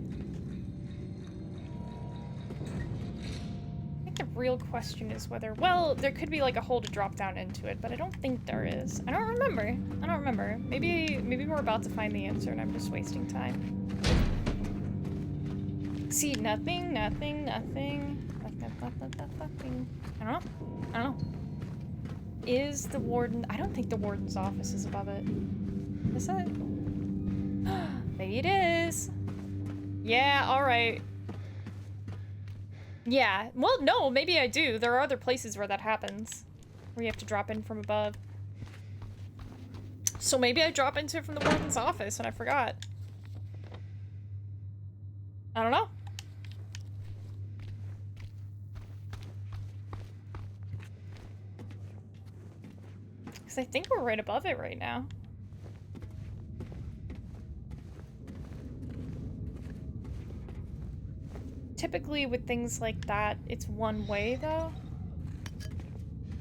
I think the real question is whether... Well, there could be like a hole to drop down into it, but I don't think there is. I don't remember. Maybe we're about to find the answer and I'm just wasting time. See, nothing. I don't know. Is the warden... I don't think the warden's office is above it. Is it? Maybe it is. Yeah, alright. Yeah. Well, no, maybe I do. There are other places where that happens. Where you have to drop in from above. So maybe I drop into it from the warden's office and I forgot. I don't know. Because I think we're right above it right now. Typically with things like that, it's one way though.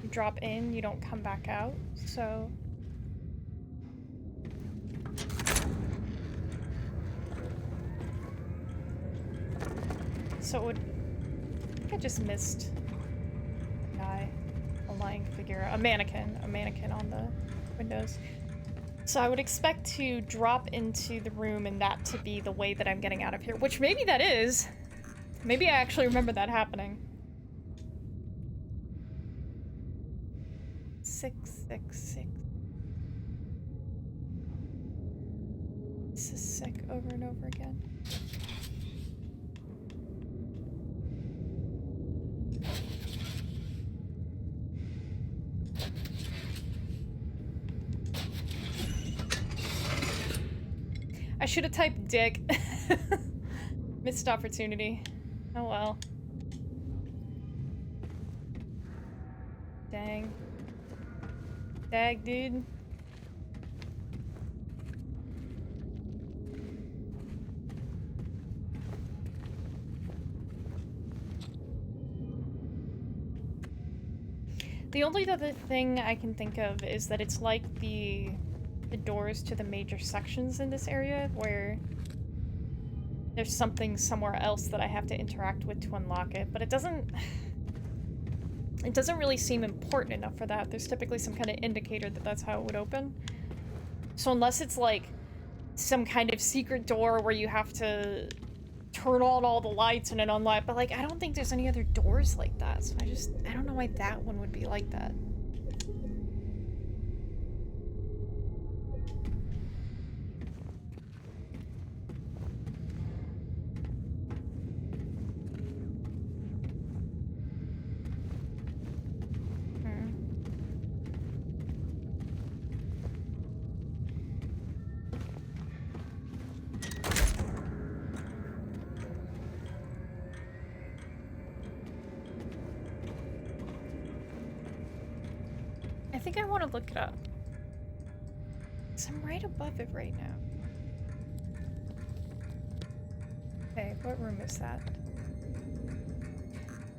You drop in, you don't come back out, so... So it would... I think I just missed a guy. A lying figure. A mannequin on the windows. So I would expect to drop into the room and that to be the way that I'm getting out of here, which maybe that is. Maybe I actually remember that happening. 666. This is sick over and over again. I should have typed dick. Missed opportunity. Oh well. Dang. Dag, dude. The only other thing I can think of is that it's like the doors to the major sections in this area where there's something somewhere else that I have to interact with to unlock it, but it doesn't really seem important enough for that. There's typically some kind of indicator that that's how it would open. So unless it's like some kind of secret door where you have to turn on all the lights and then unlock, but like I don't think there's any other doors like that, so I don't know why that one would be like that. I think I want to look it up. 'Cause I'm right above it right now. Okay, what room is that?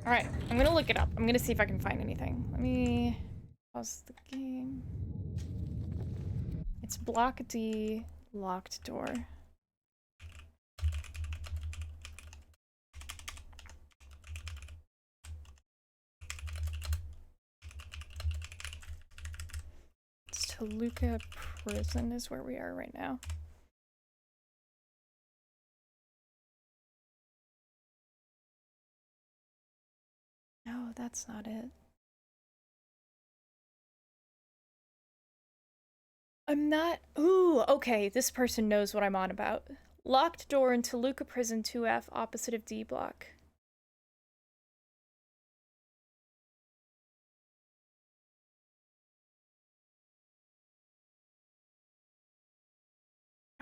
Alright, I'm gonna look it up. I'm gonna see if I can find anything. Let me pause the game. It's block D, locked door. Toluca Prison is where we are right now. No, that's not it. I'm not. Ooh, okay. This person knows what I'm on about. Locked door in Toluca Prison 2F, opposite of D block.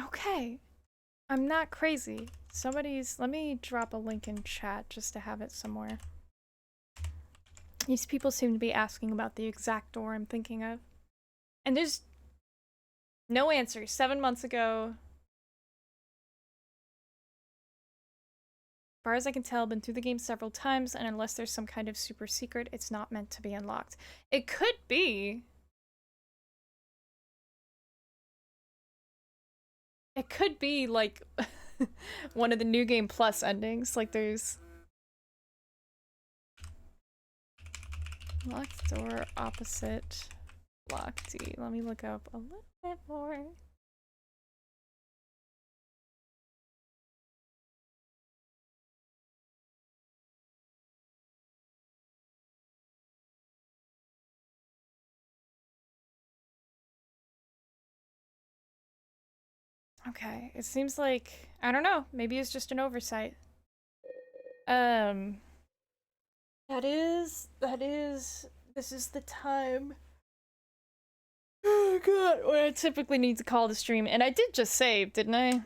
Okay. I'm not crazy. Let me drop a link in chat just to have it somewhere. These people seem to be asking about the exact door I'm thinking of. And there's no answer. 7 months ago. As far as I can tell, I've been through the game several times, and unless there's some kind of super secret, it's not meant to be unlocked. It could be. It could be, like, one of the New Game Plus endings. Like, there's... Locked door opposite block D. Let me look up a little bit more. Okay, it seems like, I don't know, maybe it's just an oversight. This is the time. Oh god, when I typically need to call the stream. And I did just save, didn't I?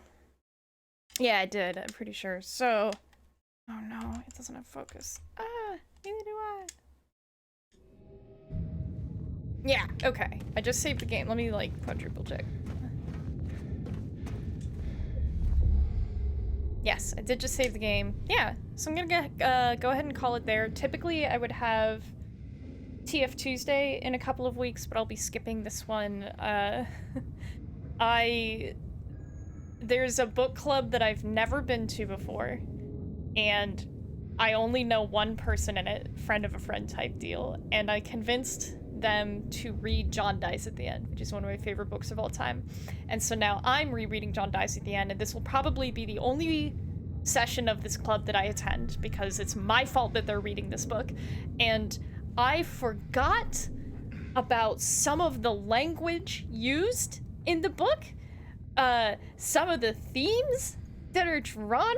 Yeah, I did, I'm pretty sure. So, oh no, it doesn't have focus. Ah, neither do I. Yeah, okay, I just saved the game. Let me, like, quadruple check. Yes, I did just save the game. Yeah, so I'm gonna go ahead and call it there. Typically, I would have TF Tuesday in a couple of weeks, but I'll be skipping this one. There's a book club that I've never been to before, and I only know one person in it, friend of a friend type deal, and I convinced them to read John Dice at the End, which is one of my favorite books of all time. And so now I'm rereading John Dice at the End, and this will probably be the only session of this club that I attend, because it's my fault that they're reading this book. And I forgot about some of the language used in the book, some of the themes that are drawn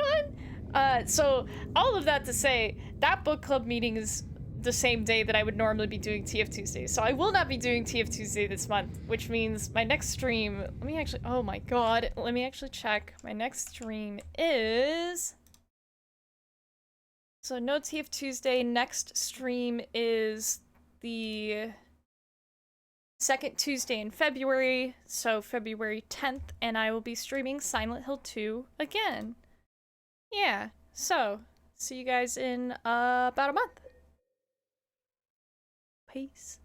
on. So all of that to say, that book club meeting is the same day that I would normally be doing TF Tuesday. So I will not be doing TF Tuesday this month, which means my next stream, let me actually, oh my god, let me actually check. My next stream is, so no TF Tuesday, next stream is the second Tuesday in February, so February 10th, and I will be streaming Silent Hill 2 again. Yeah, so see you guys in about a month. Peace.